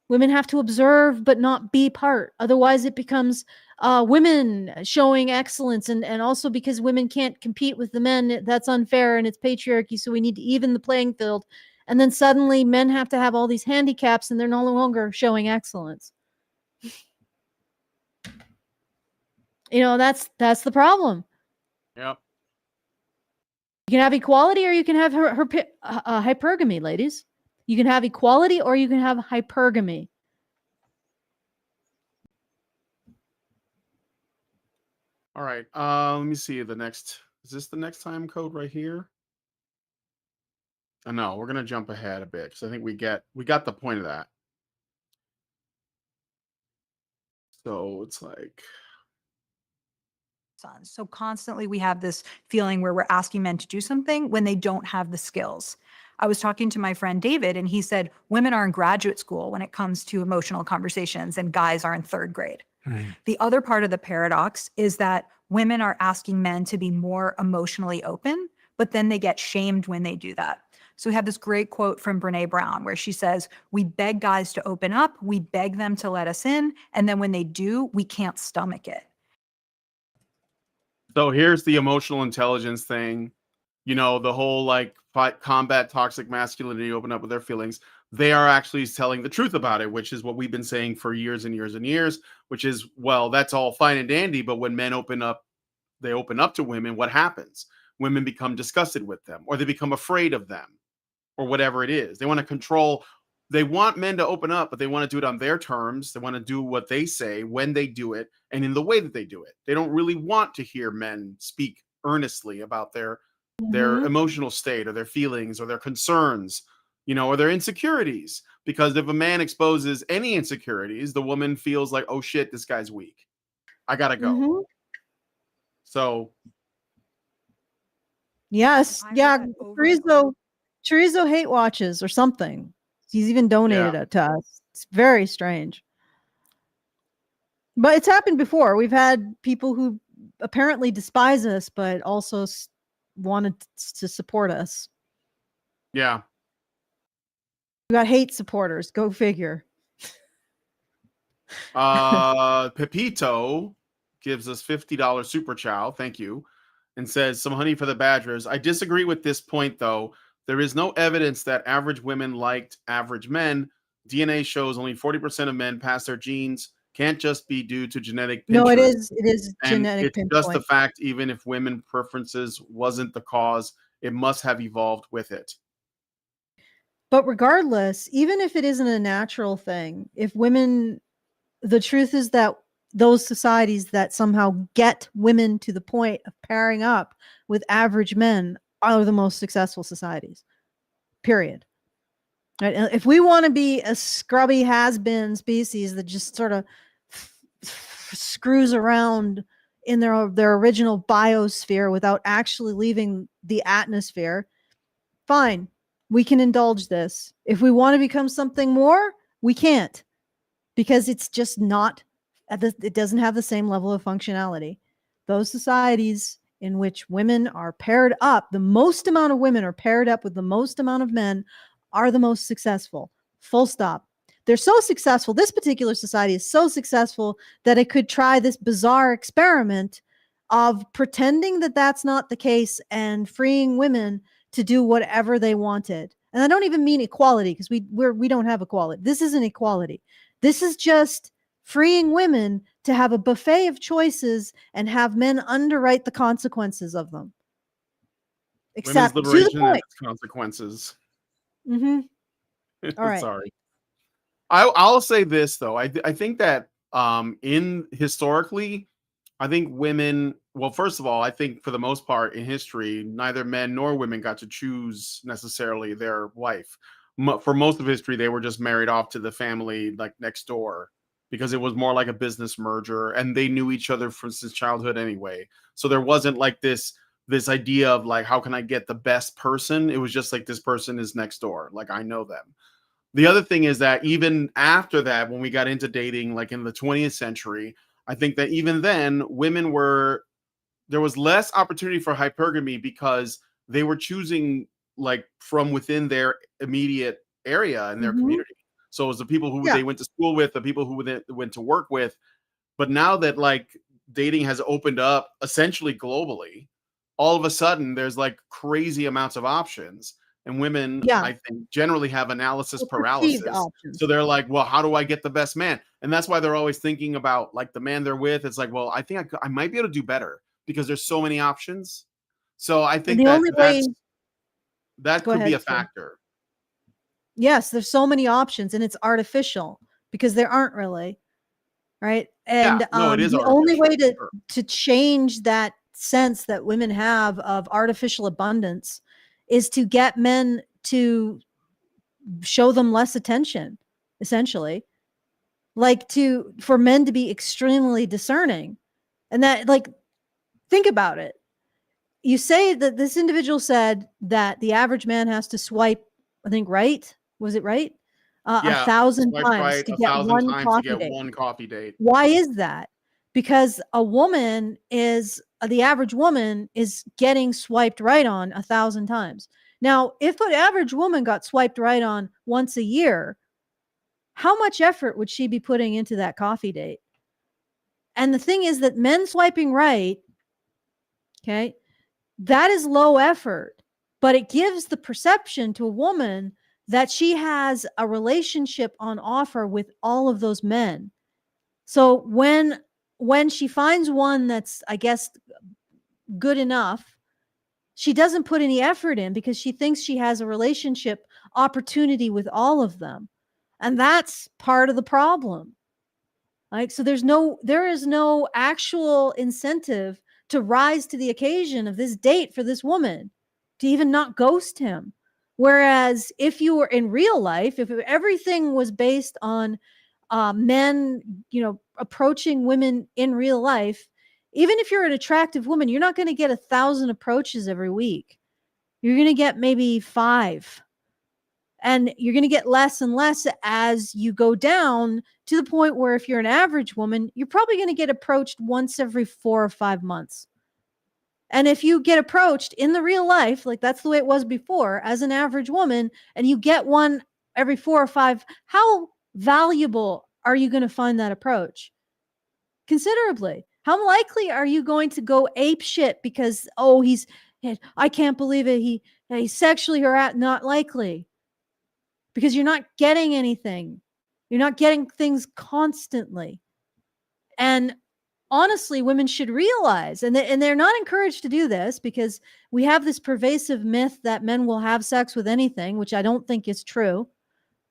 Women have to observe but not be part. Otherwise, it becomes women showing excellence. And also because women can't compete with the men, that's unfair and it's patriarchy. So we need to even the playing field. And then suddenly men have to have all these handicaps and they're no longer showing excellence. That's the problem. Yep. You can have equality or you can have hypergamy, ladies. You can have equality or you can have hypergamy. All right. Let me see the next. Is this the next time code right here? No, we're gonna jump ahead a bit because I think we got the point of that. So it's like, So constantly we have this feeling where we're asking men to do something when they don't have the skills. I was talking to my friend David and he said women are in graduate school when it comes to emotional conversations and guys are in third grade. The other part of the paradox is that women are asking men to be more emotionally open, but then they get shamed when they do that. So we have this great quote from Brene Brown where she says, we beg guys to open up, we beg them to let us in, and then when they do, we can't stomach it. so here's the emotional intelligence thing. The whole like combat toxic masculinity, open up with their feelings. They are actually telling the truth about it, which is what we've been saying for years and years and years, which is, well, that's all fine and dandy. But when men open up to women, what happens? Women become disgusted with them, or they become afraid of them, or whatever it is. They want to control. They want men to open up, but they want to do it on their terms. They want to do what they say when they do it and in the way that they do it. They don't really want to hear men speak earnestly about their emotional state or their feelings or their concerns, or their insecurities. Because if a man exposes any insecurities, the woman feels like, oh shit, this guy's weak. I gotta go. So. Yes. Yeah. Chorizo hate watches or something. He's even donated it to us. It's very strange. But it's happened before. We've had people who apparently despise us, but also wanted to support us. Yeah. We got hate supporters. Go figure. Pepito gives us $50 super chow. Thank you. And says, some honey for the badgers. I disagree with this point, though. There is no evidence that average women liked average men. DNA shows only 40% of men pass their genes. Can't just be due to genetic pinchers. No, it is genetic it's pinpoint. just the fact, even if women preferences wasn't the cause, it must have evolved with it. But regardless, even if it isn't a natural thing, the truth is that those societies that somehow get women to the point of pairing up with average men are the most successful societies, period. Right? If we want to be a scrubby has-been species that just sort of screws around in their original biosphere without actually leaving the atmosphere, fine, we can indulge this. If we want to become something more, we can't, because it's just not, it doesn't have the same level of functionality. Those societies in which women are paired up, the most amount of women are paired up with the most amount of men, are the most successful. Full stop. They're so successful. This particular society is so successful that it could try this bizarre experiment of pretending that that's not the case and freeing women to do whatever they wanted. And I don't even mean equality, because we don't have equality. This isn't equality. This is just freeing women to have a buffet of choices and have men underwrite the consequences of them. Except Women's to the liberation and point. its consequences. All right. Sorry. I'll say this though. I think that historically, I think women. Well, first of all, I think for the most part in history, neither men nor women got to choose necessarily their wife. For most of history, they were just married off to the family like next door, because it was more like a business merger, and they knew each other since childhood anyway. So there wasn't like this idea of like, how can I get the best person? It was just like, this person is next door. Like, I know them. The other thing is that even after that, when we got into dating, like in the 20th century, I think that even then, there was less opportunity for hypergamy because they were choosing like from within their immediate area and their community. So it was the people who they went to school with, the people who they went to work with. But now that like dating has opened up essentially globally, all of a sudden there's like crazy amounts of options. And women, I think, generally have analysis paralysis. So they're like, well, how do I get the best man? And that's why they're always thinking about like the man they're with. It's like, well, I think I might be able to do better because there's so many options. So I think that could be a factor. Yes, there's so many options and it's artificial because there aren't really. Right. And it is the only way to change that sense that women have of artificial abundance is to get men to show them less attention, essentially, like for men to be extremely discerning. And that, like, think about it. You say that this individual said that the average man has to swipe, I think, right? Was it right? 1,000 times to get one coffee date. Why is that? Because the average woman is getting swiped right on 1,000 times. Now, if an average woman got swiped right on once a year, how much effort would she be putting into that coffee date? And the thing is that men swiping right, okay, that is low effort, but it gives the perception to a woman that she has a relationship on offer with all of those men. So when she finds one that's, I guess, good enough, she doesn't put any effort in because she thinks she has a relationship opportunity with all of them. And that's part of the problem. Like, so there is no actual incentive to rise to the occasion of this date for this woman to even not ghost him. Whereas if you were in real life, if everything was based on men, approaching women in real life, even if you're an attractive woman, you're not going to get 1,000 approaches every week. You're going to get maybe 5. And you're going to get less and less as you go down to the point where if you're an average woman, you're probably going to get approached once every 4 or 5 months. And if you get approached in the real life, like that's the way it was before, as an average woman, and you get one every 4 or 5, how valuable are you going to find that approach? Considerably. How likely are you going to go ape shit because, I can't believe it, he's sexually harassed? Not likely. Because you're not getting anything. You're not getting things constantly. And honestly, women should realize, and they're not encouraged to do this because we have this pervasive myth that men will have sex with anything, which I don't think is true,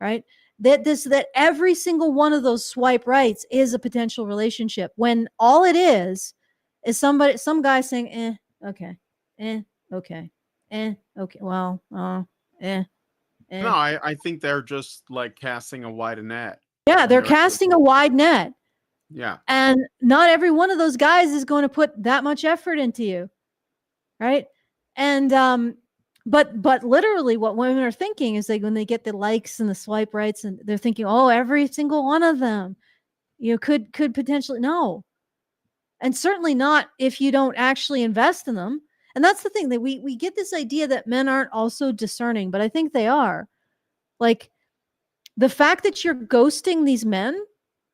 right? That every single one of those swipe rights is a potential relationship when all it is some guy saying, okay, okay, well, No, I think they're just like casting a wide net. Yeah, they're casting a wide net. Yeah. And not every one of those guys is going to put that much effort into you. Right. And, but literally what women are thinking is like when they get the likes and the swipe rights and they're thinking, oh, every single one of them, could potentially, no. And certainly not if you don't actually invest in them. And that's the thing that we get this idea that men aren't also discerning, but I think they are. Like the fact that you're ghosting these men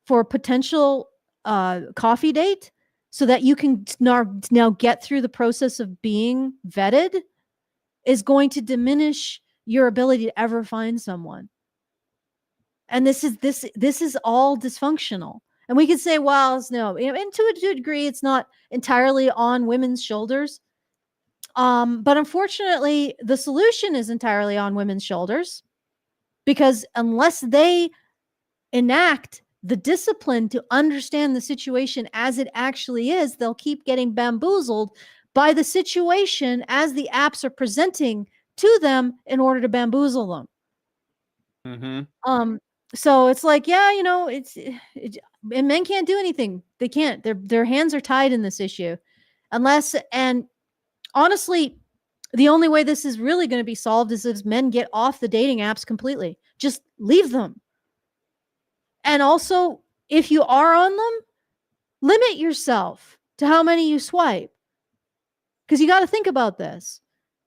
for a potential coffee date so that you can now get through the process of being vetted is going to diminish your ability to ever find someone. And this is all dysfunctional. And we could say, well, no, and to a degree, it's not entirely on women's shoulders. But unfortunately, the solution is entirely on women's shoulders because unless they enact the discipline to understand the situation as it actually is, they'll keep getting bamboozled by the situation as the apps are presenting to them in order to bamboozle them. Mm-hmm. So it's like, and men can't do anything. They can't. Their hands are tied in this issue, and honestly, the only way this is really going to be solved is if men get off the dating apps completely. Just leave them. And also, if you are on them, Limit yourself to how many you swipe. Because you got to think about this.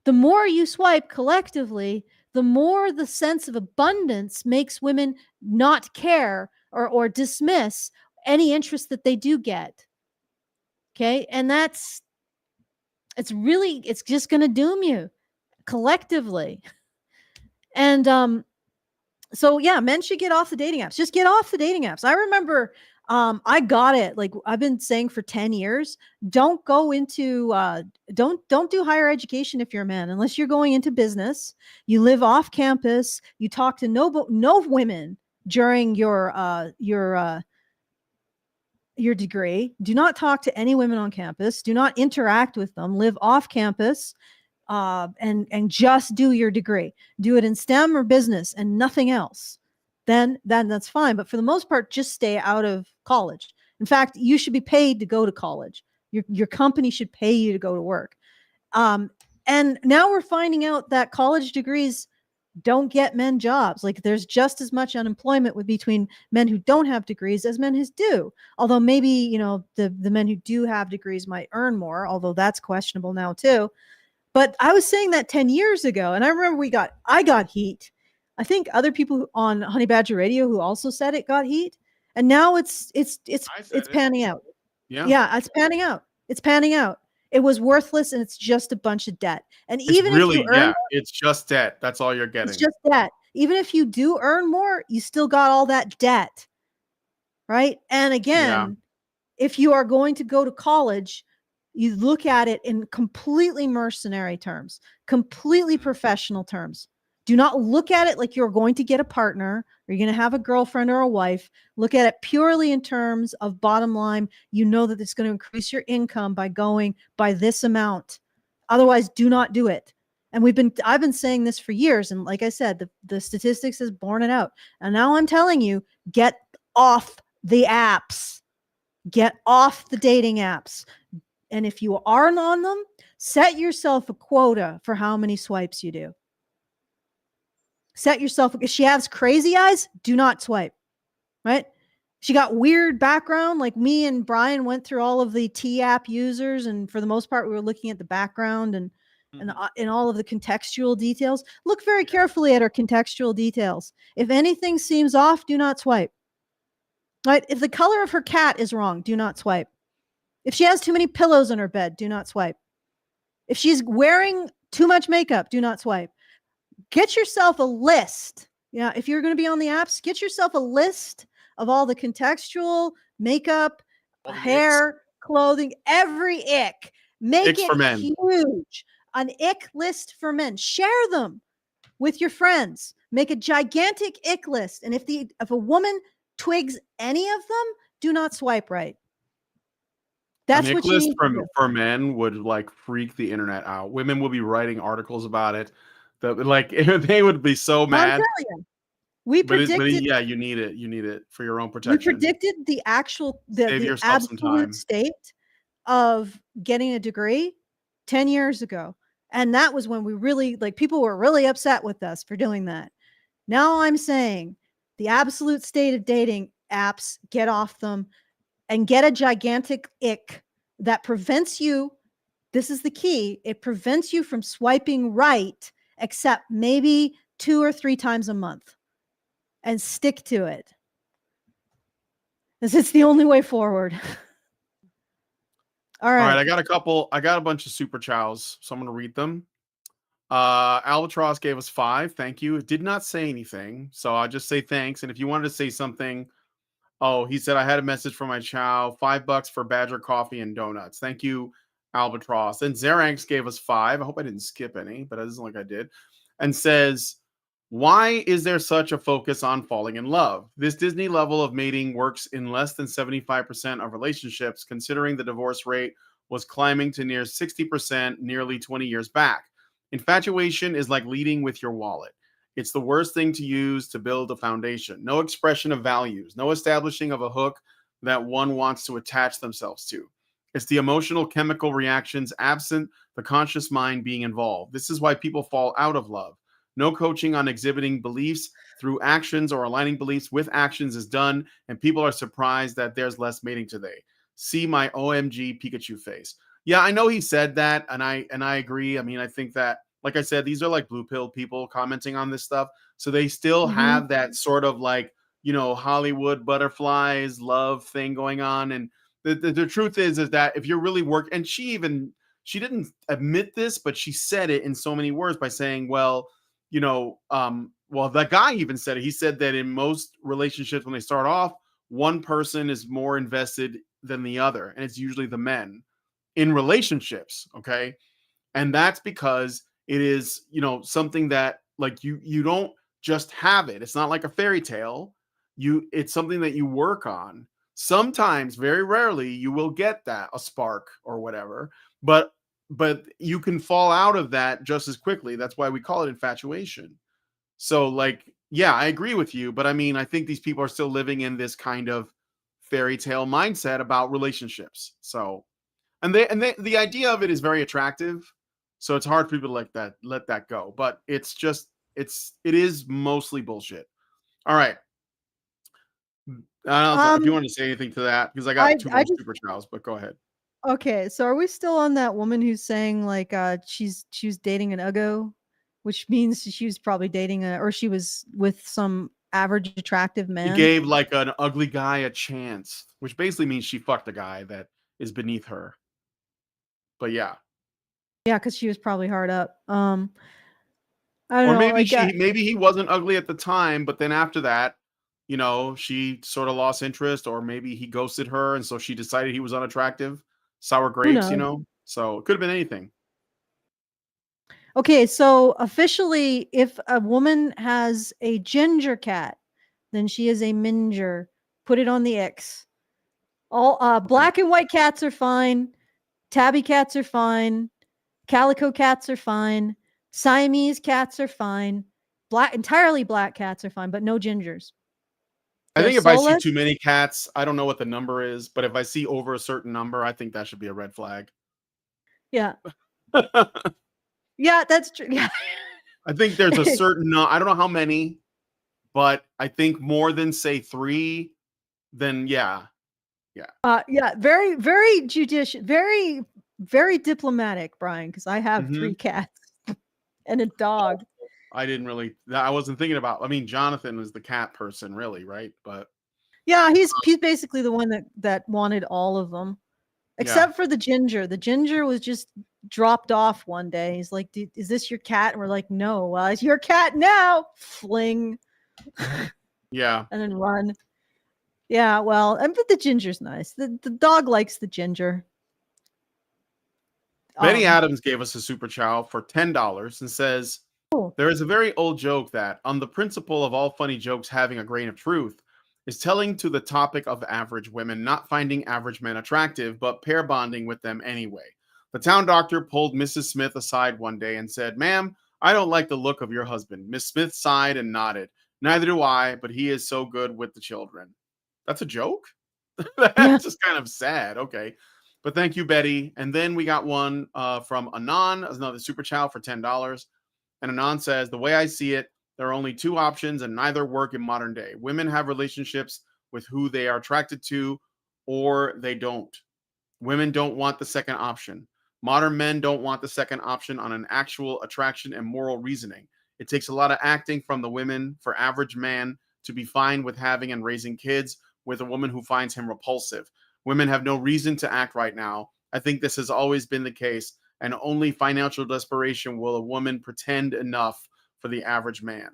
The more you swipe collectively, the more the sense of abundance makes women not care or dismiss any interest that they do get. Okay. And it's just going to doom you collectively. And so yeah, men should get off the dating apps. Just get off the dating apps. I remember I got it. Like I've been saying for 10 years, don't go into don't do higher education if you're a man, unless you're going into business. You live off campus, you talk to no women during your degree. Do not talk to any women on campus. Do not interact with them. Live off campus. And just do your degree. Do it in STEM or business and nothing else. Then that's fine. But for the most part, just stay out of college. In fact, you should be paid to go to college. Your company should pay you to go to work. And now we're finding out that college degrees don't get men jobs. Like there's just as much unemployment between men who don't have degrees as men who do. Although maybe, the men who do have degrees might earn more, although that's questionable now too. But I was saying that 10 years ago, and I remember I got heat. I think other people on Honey Badger Radio who also said it got heat, and now it's panning out. Yeah, it's panning out. It's panning out. It was worthless, and it's just a bunch of debt. And even if you earn, it's just debt. That's all you're getting. It's just debt. Even if you do earn more, you still got all that debt, right? And again, if you are going to go to college, you look at it in completely mercenary terms, completely professional terms. Do not look at it like you're going to get a partner or you're going to have a girlfriend or a wife. Look at it purely in terms of bottom line. You know that it's going to increase your income by going by this amount. Otherwise, do not do it. And I've been saying this for years. And like I said, the statistics has borne it out. And now I'm telling you, get off the apps. Get off the dating apps. And if you aren't on them, set yourself a quota for how many swipes you do. If she has crazy eyes, do not swipe, right? She got weird background. Like me and Brian went through all of the T app users. And for the most part, we were looking at the background and all of the contextual details. Look very carefully at her contextual details. If anything seems off, do not swipe, right? If the color of her cat is wrong, do not swipe. If she has too many pillows on her bed, do not swipe. If she's wearing too much makeup, do not swipe. Get yourself a list. Yeah, if you're going to be on the apps, get yourself a list of all the contextual makeup, hair, clothing, every ick. Make it huge. An ick list for men. Share them with your friends. Make a gigantic ick list. And if a woman twigs any of them, do not swipe right. That's what you need for men would like freak the internet out. Women will be writing articles about it. They would be so mad. We predicted. You need it. You need it for your own protection. We predicted the absolute state of getting a degree 10 years ago, and that was when we really people were really upset with us for doing that. Now I'm saying the absolute state of dating apps, get off them. And get a gigantic ick that prevents you. This is the key. It prevents you from swiping right, except maybe 2 or 3 times a month, and stick to it. This is the only way forward. All right. I got a bunch of super chows, so I'm going to read them. Albatross gave us 5. Thank you. It did not say anything, so I'll just say thanks. And if you wanted to say something, he said, I had a message from my chow, $5 for Badger coffee and donuts. Thank you, Albatross. And Xeranx gave us 5. I hope I didn't skip any, but it doesn't look like I did. And says, why is there such a focus on falling in love? This Disney level of mating works in less than 75% of relationships, considering the divorce rate was climbing to near 60% nearly 20 years back. Infatuation is like leading with your wallet. It's the worst thing to use to build a foundation. No expression of values, no establishing of a hook that one wants to attach themselves to. It's the emotional chemical reactions absent the conscious mind being involved. This is why people fall out of love. No coaching on exhibiting beliefs through actions or aligning beliefs with actions is done, and people are surprised that there's less mating today. See my OMG Pikachu face. Yeah, I know he said that, and I agree. I mean, I think that, like I said, these are like blue pill people commenting on this stuff, so they still have that sort of like, you know, Hollywood butterflies love thing going on. And the truth is that if you're really working, and she didn't admit this, but she said it in so many words by saying, well, you know, well, that guy even said it. He said that in most relationships, when they start off, one person is more invested than the other, and it's usually the men in relationships. Okay. And that's because it is, you know, something that like you don't just have it. It's not like a fairy tale. It's something that you work on. Sometimes, very rarely, you will get that, a spark or whatever, but you can fall out of that just as quickly. That's why we call it infatuation. So like, yeah, I agree with you, but I mean, I think these people are still living in this kind of fairy tale mindset about relationships. So, and the idea of it is very attractive. So it's hard for people to like that, let that go. But it's just, it is mostly bullshit. All right. I don't know if you want to say anything to that, because I got two more super chows, but go ahead. Okay, so are we still on that woman who's saying like she was dating an uggo, which means she was probably dating or she was with some average attractive man? He gave like an ugly guy a chance, which basically means she fucked a guy that is beneath her. But yeah. Yeah, because she was probably hard up. I don't or know, maybe like, maybe he wasn't ugly at the time, but then after that, you know, she sort of lost interest, or maybe he ghosted her, and so she decided he was unattractive. Sour grapes, you knows? know. So it could have been anything. Okay, so officially, if a woman has a ginger cat, then she is a minger. Put it on the X. All black and white cats are fine. Tabby cats are fine. Calico cats are fine. Siamese cats are fine. Entirely black cats are fine, but no gingers. I think if I see soulless. too many cats, I don't know what the number is, but if I see over a certain number, I think that should be a red flag. Yeah. Yeah, that's true. Yeah. I think there's a certain, I don't know how many, but I think more than say 3, then yeah. Yeah, very, very judicious, very, very diplomatic, Brian, because I have 3 cats and a dog. I wasn't thinking about, I mean, Jonathan was the cat person, really, right? But yeah, he's basically the one that wanted all of them, except for the ginger. The ginger was just dropped off one day. He's like, "Is this your cat?" And we're like, "No, well, it's your cat now." Fling. Yeah. And then run. Yeah, well, but the ginger's nice. The dog likes the ginger. Betty Adams gave us a super chow for $10 and says, there is a very old joke that, on the principle of all funny jokes having a grain of truth, is telling to the topic of average women not finding average men attractive, but pair bonding with them anyway. The town doctor pulled Mrs. Smith aside one day and said, "Ma'am, I don't like the look of your husband." Miss Smith sighed and nodded. "Neither do I, but he is so good with the children." That's a joke? That's just kind of sad. Okay. But thank you, Betty. And then we got one from Anon, another super chow for $10. And Anon says, the way I see it, there are only 2 options and neither work in modern day. Women have relationships with who they are attracted to, or they don't. Women don't want the second option. Modern men don't want the second option on an actual attraction and moral reasoning. It takes a lot of acting from the women for average man to be fine with having and raising kids with a woman who finds him repulsive. Women have no reason to act right now. I think this has always been the case, and only financial desperation will a woman pretend enough for the average man.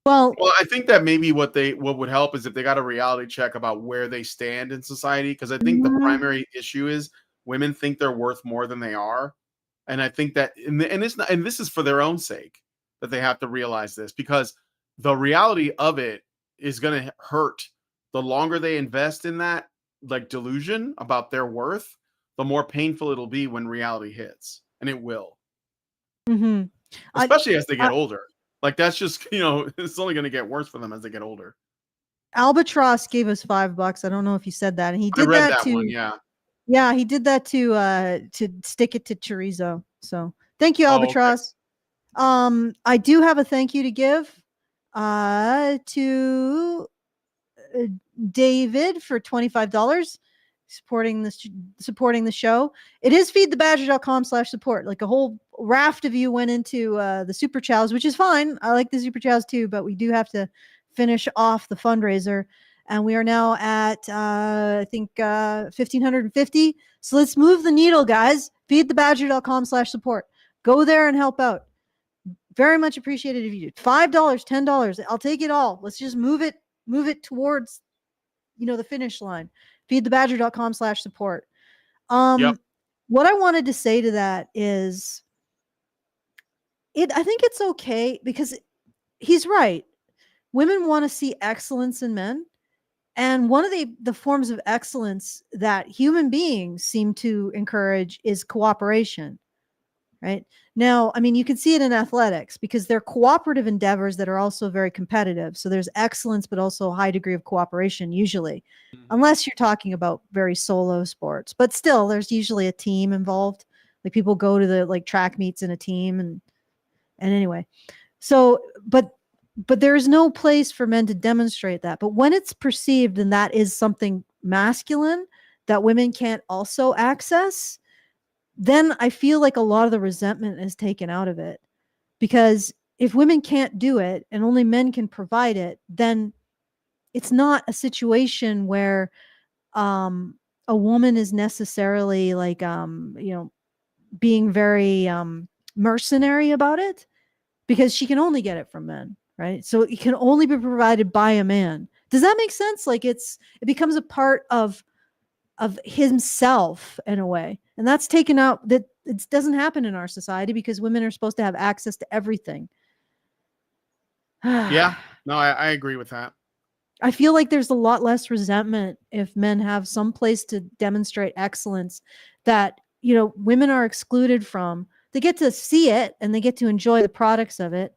Well, I think that maybe what would help is if they got a reality check about where they stand in society, because I think the primary issue is women think they're worth more than they are, and I think that and this is for their own sake that they have to realize this, because the reality of it is going to hurt. The longer they invest in that like delusion about their worth, the more painful it'll be when reality hits, and it will. Especially as they get older. Like that's just, you know, it's only going to get worse for them as they get older. Albatross gave us $5. I don't know if you said that, and he did I read that that one, yeah. Yeah, he did that to stick it to chorizo. So thank you, Albatross. Okay. I do have a thank you to give to David for $25. supporting the show. It is feedthebadger.com/support. Like a whole raft of you went into the super chows, which is fine. I like the super chows too, but we do have to finish off the fundraiser. And we are now at I think 1,550. So let's move the needle, guys. Feedthebadger.com/support. Go there and help out. Very much appreciated if you do. $5, $10. I'll take it all. Let's just move it towards, the finish line. Feedthebadger.com/support. Yep. What I wanted to say to that is I think it's okay because he's right. Women want to see excellence in men. And one of the forms of excellence that human beings seem to encourage is cooperation. Right now, I mean, you can see it in athletics because they're cooperative endeavors that are also very competitive. So there's excellence, but also a high degree of cooperation, usually, unless you're talking about very solo sports. But still, there's usually a team involved. Like people go to the track meets in a team, and anyway. So, but there is no place for men to demonstrate that. But when it's perceived and that is something masculine that women can't also access, then I feel like a lot of the resentment is taken out of it. Because if women can't do it and only men can provide it, then it's not a situation where a woman is necessarily being very mercenary about it, because she can only get it from men, right? So it can only be provided by a man. Does that make sense? Like it becomes a part of himself in a way. And that's taken out. That it doesn't happen in our society because women are supposed to have access to everything. Yeah, no, I agree with that. I feel like there's a lot less resentment if men have some place to demonstrate excellence that, women are excluded from. They get to see it and they get to enjoy the products of it,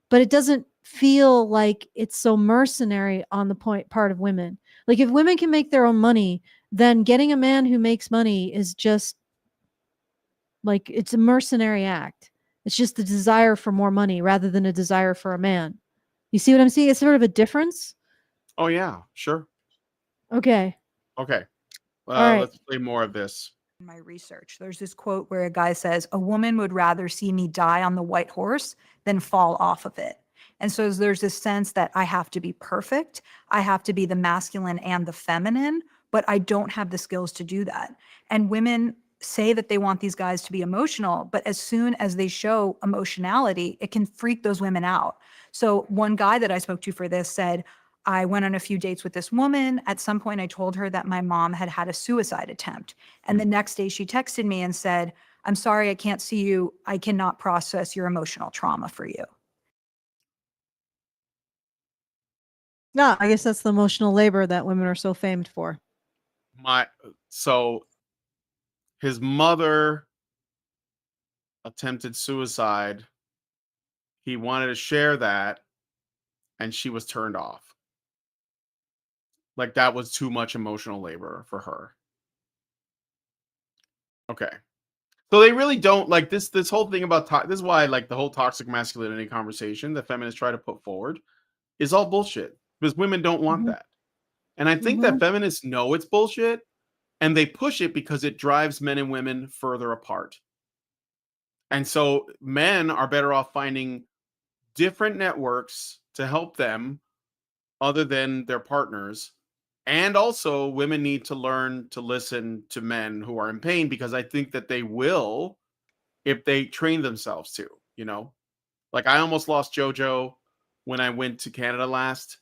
but it doesn't feel like it's so mercenary on the part of women. Like if women can make their own money, then getting a man who makes money is just like, it's a mercenary act. It's just the desire for more money rather than a desire for a man. You see what I'm seeing? It's sort of a difference. Oh yeah, sure. Okay. Okay. All right. Let's play more of this. In my research, there's this quote where a guy says, "A woman would rather see me die on the white horse than fall off of it." And so there's this sense that I have to be perfect. I have to be the masculine and the feminine, but I don't have the skills to do that. And women say that they want these guys to be emotional, but as soon as they show emotionality, it can freak those women out. So one guy that I spoke to for this said, I went on a few dates with this woman. At some point, I told her that my mom had had a suicide attempt. And the next day she texted me and said, "I'm sorry, I can't see you. I cannot process your emotional trauma for you." No, I guess that's the emotional labor that women are so famed for. So his mother attempted suicide. He wanted to share that, and she was turned off. Like that was too much emotional labor for her. Okay. So they really don't like this whole thing about this is why like the whole toxic masculinity conversation that feminists try to put forward is all bullshit, because women don't want that. And I think that feminists know it's bullshit, and they push it because it drives men and women further apart. And so men are better off finding different networks to help them other than their partners. And also women need to learn to listen to men who are in pain, because I think that they will if they train themselves to, like I almost lost JoJo when I went to Canada last,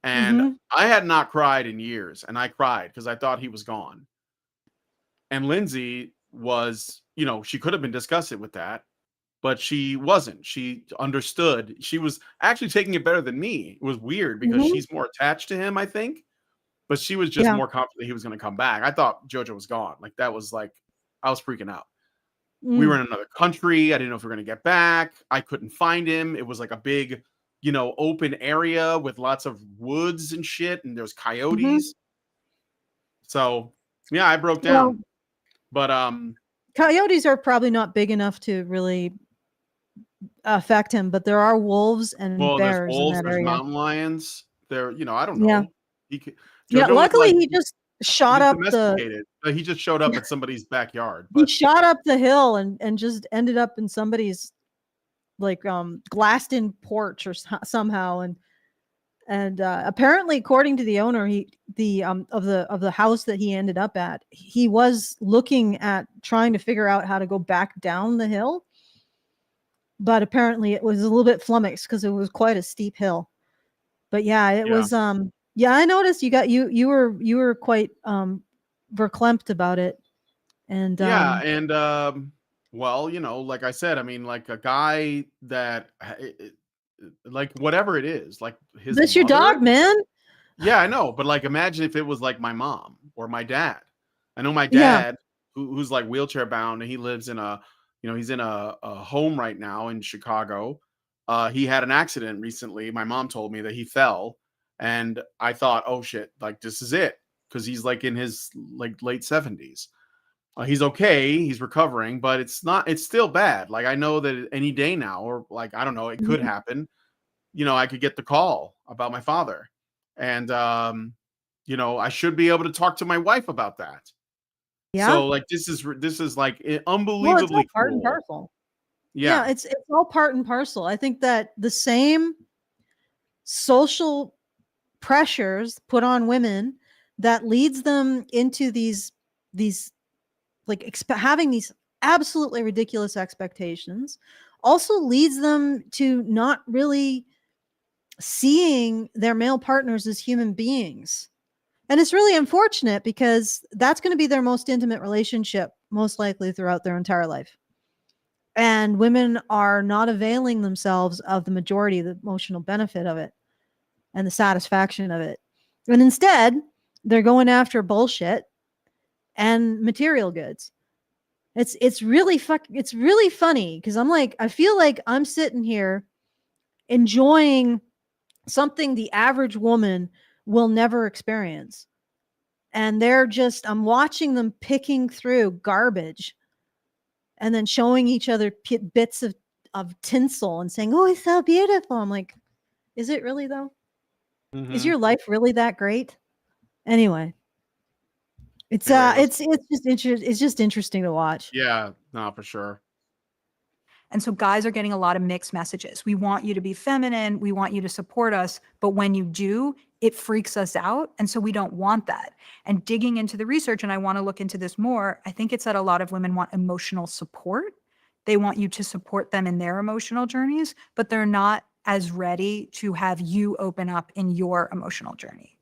and I had not cried in years, and I cried because I thought he was gone. And Lindsay was, she could have been disgusted with that, but she wasn't. She understood. She was actually taking it better than me. It was weird because she's more attached to him, I think. But she was just more confident he was going to come back. I thought JoJo was gone. Like that was like, I was freaking out. We were in another country. I didn't know if we were going to get back. I couldn't find him. It was like a big, open area with lots of woods and shit. And there's coyotes. So yeah, I broke down. But coyotes are probably not big enough to really affect him, but there are wolves and bears there's wolves, in that there's area. mountain lions. There, I don't know. Yeah. Luckily he just shot He's up the domesticated. He just showed up at somebody's backyard. he But shot up the hill and just ended up in somebody's like glassed in porch or somehow, and apparently according to the owner of the house that he ended up at, he was looking at trying to figure out how to go back down the hill, but apparently it was a little bit flummoxed because it was quite a steep hill. But yeah, it was yeah, I noticed you were quite verklempt about it. And yeah, and well, you know, like I said, I mean, like a guy that like whatever it is, like his that's your mother. dog, man. Yeah, I know, but like imagine if it was like my mom or my dad. I know my Yeah. dad who's like wheelchair bound, and he lives in a, you know, he's in a home right now in Chicago. He had an accident recently. My mom told me that he fell, and I thought, oh shit, like this is it, because he's like in his like late 70s. He's okay, he's recovering, but it's still bad. Like I know that any day now, or like I don't know, it could happen. You know, I could get the call about my father, and you know, I should be able to talk to my wife about that. Yeah. So like this is like Well, it's unbelievably all part and cool. parcel. Yeah. Yeah, it's all part and parcel. I think that the same social pressures put on women that leads them into these like having these absolutely ridiculous expectations also leads them to not really seeing their male partners as human beings. And it's really unfortunate because that's going to be their most intimate relationship, most likely throughout their entire life. And women are not availing themselves of the majority of the emotional benefit of it and the satisfaction of it. And instead, they're going after bullshit and material goods. It's really funny because I'm like, I feel like I'm sitting here enjoying something the average woman will never experience. And I'm watching them picking through garbage and then showing each other bits of tinsel and saying, oh, it's so beautiful. I'm like, is it really though? Is your life really that great? Anyway, it's just interesting to watch. Yeah, no, for sure. And so guys are getting a lot of mixed messages. We want you to be feminine. We want you to support us. But when you do, it freaks us out. And so we don't want that. And digging into the research, and I want to look into this more, I think it's that a lot of women want emotional support. They want you to support them in their emotional journeys, but they're not as ready to have you open up in your emotional journey.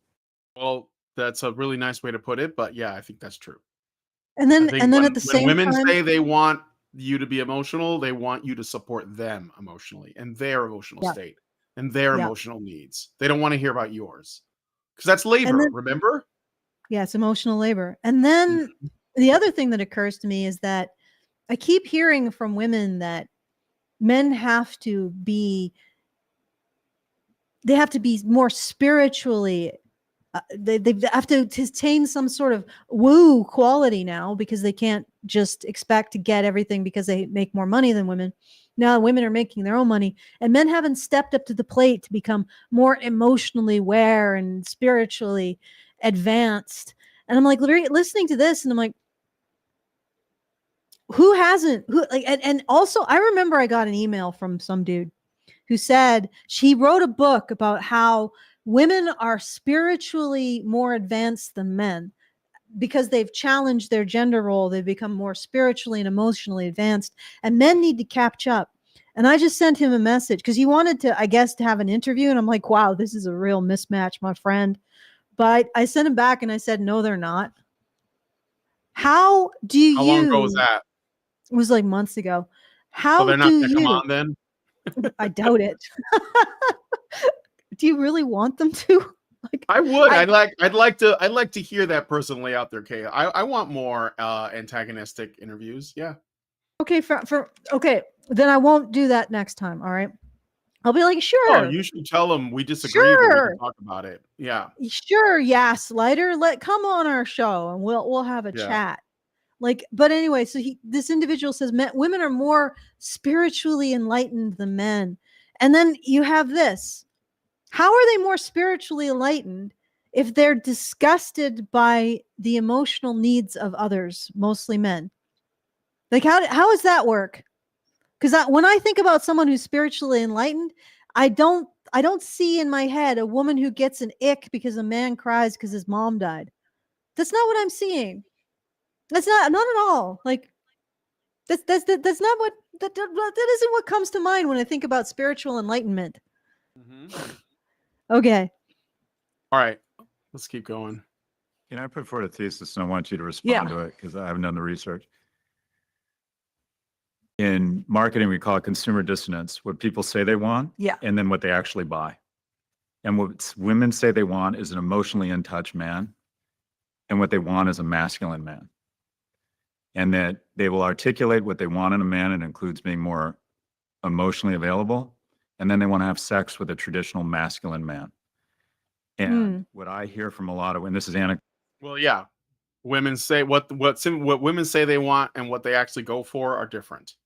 Well, that's a really nice way to put it, but yeah, I think that's true. And then when, at the same women time, say they want you to be emotional, they want you to support them emotionally and their emotional state and their emotional needs. They don't want to hear about yours, because that's labor. Remember? Yeah, it's emotional labor. And then the other thing that occurs to me is that I keep hearing from women that men have to be more spiritually they have to attain some sort of woo quality now, because they can't just expect to get everything because they make more money than women. Now women are making their own money, and men haven't stepped up to the plate to become more emotionally aware and spiritually advanced. And I'm like listening to this, and I'm like, who hasn't? And also I remember I got an email from some dude who said she wrote a book about how women are spiritually more advanced than men because they've challenged their gender role. They've become more spiritually and emotionally advanced, and men need to catch up. And I just sent him a message because he wanted to, I guess, to have an interview. And I'm like, wow, this is a real mismatch, my friend. But I sent him back and I said, no, they're not. How long ago was that? It was like months ago. So they're not going to come on then? I doubt it. Do you really want them to? I would. I'd like to hear that person lay out their case. I want more antagonistic interviews. Yeah. Okay, okay, then I won't do that next time. All right. I'll be like, sure. Oh, you should tell them we disagree, but we can talk about it. Yeah. Sure. Yes, Lighter. Come on our show and we'll have a chat. Like, but anyway, so this individual says women are more spiritually enlightened than men. And then you have this. How are they more spiritually enlightened if they're disgusted by the emotional needs of others, mostly men. Like, how does that work? Because when I think about someone who's spiritually enlightened, I don't see in my head a woman who gets an ick because a man cries because his mom died. That's not what I'm seeing. That's not at all. Like, that's not what that isn't what comes to mind when I think about spiritual enlightenment. Okay. All right, let's keep going. Can I put forward a thesis and I want you to respond to it because I haven't done the research. In marketing, we call it consumer dissonance, what people say they want and then what they actually buy. And what women say they want is an emotionally in touch man. And what they want is a masculine man. And that they will articulate what they want in a man. And it includes being more emotionally available. And then they want to have sex with a traditional masculine man. And what I hear from a lot of, and this is anecdotal. Well, yeah, women say what women say they want and what they actually go for are different.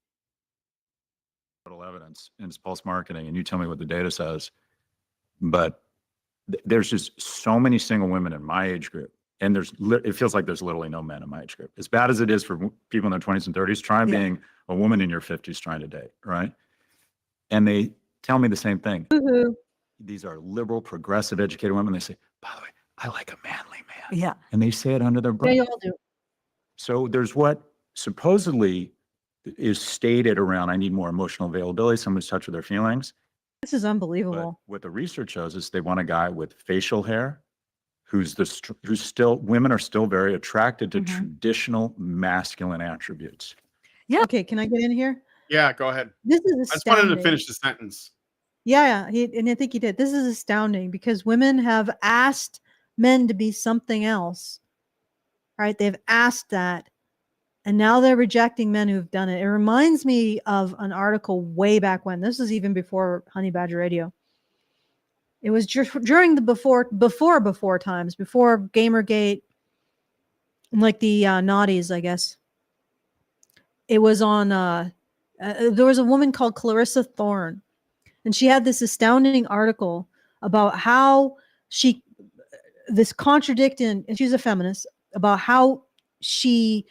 Evidence in pulse marketing, and you tell me what the data says. But there's just so many single women in my age group, and it feels like there's literally no men in my age group. As bad as it is for people in their 20s and 30s, try being a woman in your 50s trying to date, right? And they tell me the same thing. These are liberal, progressive, educated women. They say, by the way, I like a manly man. Yeah. And they say it under their breath. They all do. So there's what supposedly is stated around, I need more emotional availability, someone who's touch with their feelings. This is But unbelievable. what the research shows is they want a guy with facial hair, who's still, women are still very attracted to traditional masculine attributes. Yeah. Okay, can I get in here? Yeah, go ahead. This is I just astounding. wanted to finish the sentence. Yeah, and I think he did. This is astounding because women have asked men to be something else, right? They've asked that, and now they're rejecting men who've done it. It reminds me of an article way back when. This is even before Honey Badger Radio. It was during the before times, before Gamergate, like the naughties, I guess. It was on. There was a woman called Clarissa Thorne. And she had this astounding article about how this contradicting, and she's a feminist, about how she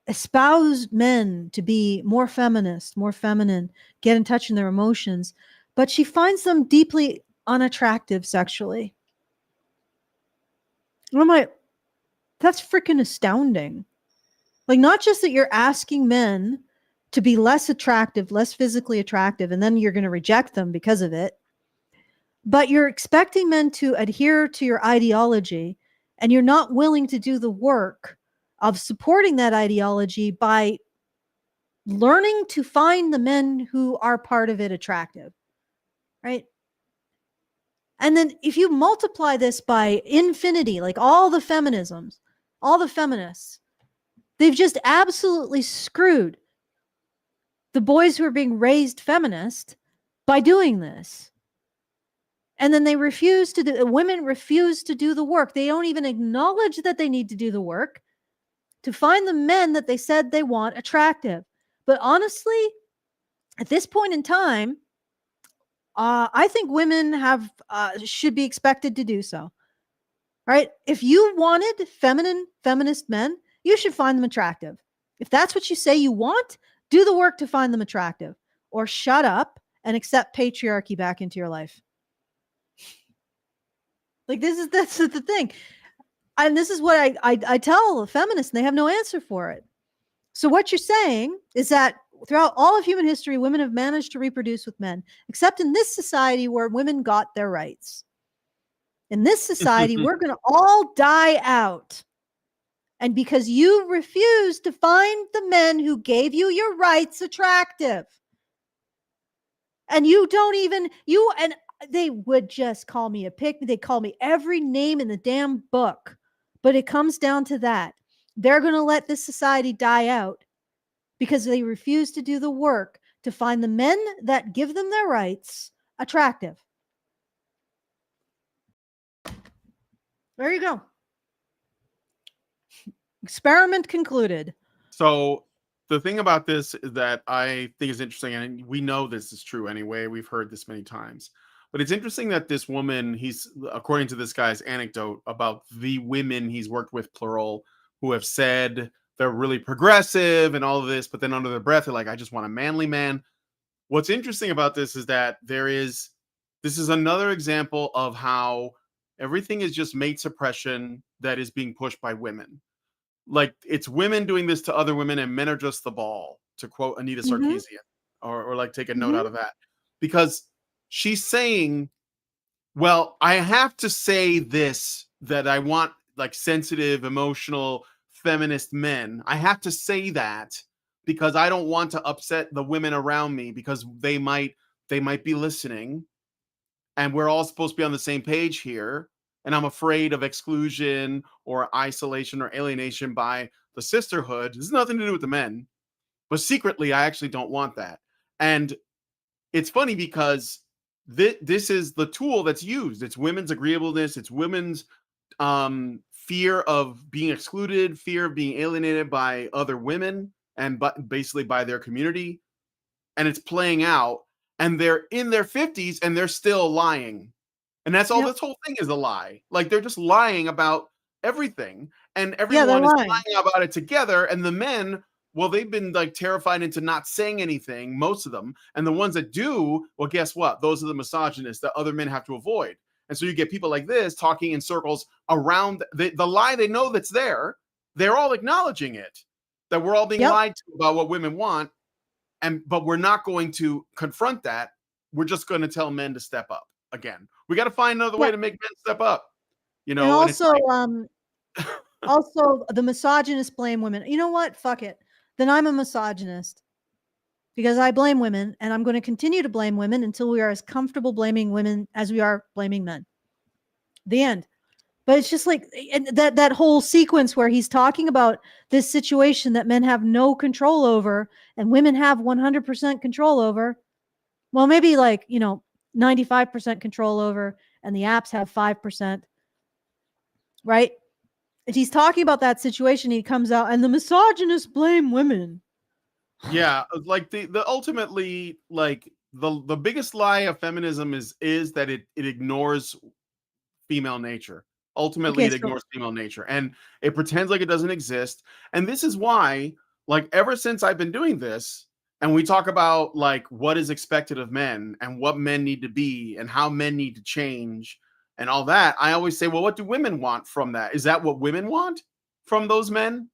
espoused men to be more feminist, more feminine, get in touch in their emotions, but she finds them deeply unattractive sexually. And I'm like, that's freaking astounding. Like, not just that you're asking men to be less attractive, less physically attractive, and then you're going to reject them because of it. But you're expecting men to adhere to your ideology, and you're not willing to do the work of supporting that ideology by learning to find the men who are part of it attractive, right? And then if you multiply this by infinity, like all the feminisms, all the feminists, they've just absolutely screwed the boys who are being raised feminist by doing this. And then women refuse to do the work. They don't even acknowledge that they need to do the work to find the men that they said they want attractive. But honestly, at this point in time, I think women should be expected to do so. Right? If you wanted feminist men, you should find them attractive. If that's what you say you want, do the work to find them attractive, or shut up and accept patriarchy back into your life. Like, that's the thing. And this is what I tell feminists, and they have no answer for it. So what you're saying is that throughout all of human history, women have managed to reproduce with men, except in this society where women got their rights. In this society, we're going to all die out. And because you refuse to find the men who gave you your rights attractive, and and they would just call me a pick. They call me every name in the damn book. But it comes down to that. They're going to let this society die out because they refuse to do the work to find the men that give them their rights attractive. There you go. Experiment concluded. So the thing about this that I think is interesting, and we know this is true anyway, we've heard this many times, But it's interesting that this woman, he's according to this guy's anecdote about the women he's worked with, plural, who have said they're really progressive and all of this, but then under their breath, they're like, I just want a manly man. What's interesting about this is that this is another example of how everything is just mate suppression that is being pushed by women. Like it's women doing this to other women and men are just the ball, to quote Anita Sarkeesian, or like take a note out of that. Because she's saying, well, I have to say this, that I want like sensitive, emotional, feminist men. I have to say that because I don't want to upset the women around me because they might be listening and we're all supposed to be on the same page here. And I'm afraid of exclusion or isolation or alienation by the sisterhood. This has nothing to do with the men, but secretly, I actually don't want that. And it's funny because this is the tool that's used. It's women's agreeableness. It's women's fear of being excluded, fear of being alienated by other women and basically by their community. And it's playing out. And they're in their 50s and they're still lying. And that's all. This whole thing is a lie. Like they're just lying about everything. And everyone is lying about it together. And the men, well, they've been like terrified into not saying anything, most of them. And the ones that do, well, guess what? Those are the misogynists that other men have to avoid. And so you get people like this talking in circles around the lie they know that's there. They're all acknowledging it, that we're all being lied to about what women want. But we're not going to confront that. We're just going to tell men to step up again. We got to find another way to make men step up. You know, and also, also the misogynists blame women. You know what? Fuck it. Then I'm a misogynist because I blame women, and I'm going to continue to blame women until we are as comfortable blaming women as we are blaming men. The end. But it's just like that whole sequence where he's talking about this situation that men have no control over and women have 100% control over. Well, maybe like, 95% control over and the apps have 5%. Right? And he's talking about that situation. He comes out and the misogynists blame women. Yeah. Like the ultimately, like the biggest lie of feminism is that it ignores female nature. Ultimately, it ignores female nature and it pretends like it doesn't exist. And this is why, like, ever since I've been doing this, and we talk about like what is expected of men and what men need to be and how men need to change and all that, I always say, well, what do women want from that? Is that what women want from those men?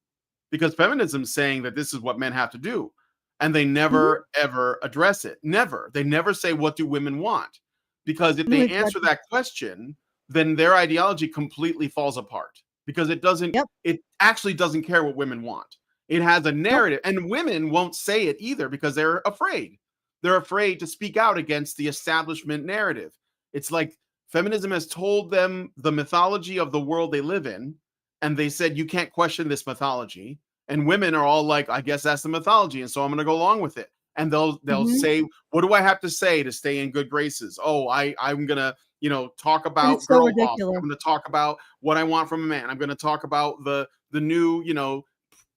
Because feminism is saying that this is what men have to do. And they never, ever address it. Never. They never say, what do women want? Because if they answer that question, then their ideology completely falls apart because it doesn't, it actually doesn't care what women want. It has a narrative and women won't say it either because they're afraid. They're afraid to speak out against the establishment narrative. It's like feminism has told them the mythology of the world they live in. And they said, you can't question this mythology. And women are all like, I guess that's the mythology. And so I'm going to go along with it. And they'll say, what do I have to say to stay in good graces? Oh, I'm going to, talk about girl boss. I'm going to talk about what I want from a man. I'm going to talk about the new,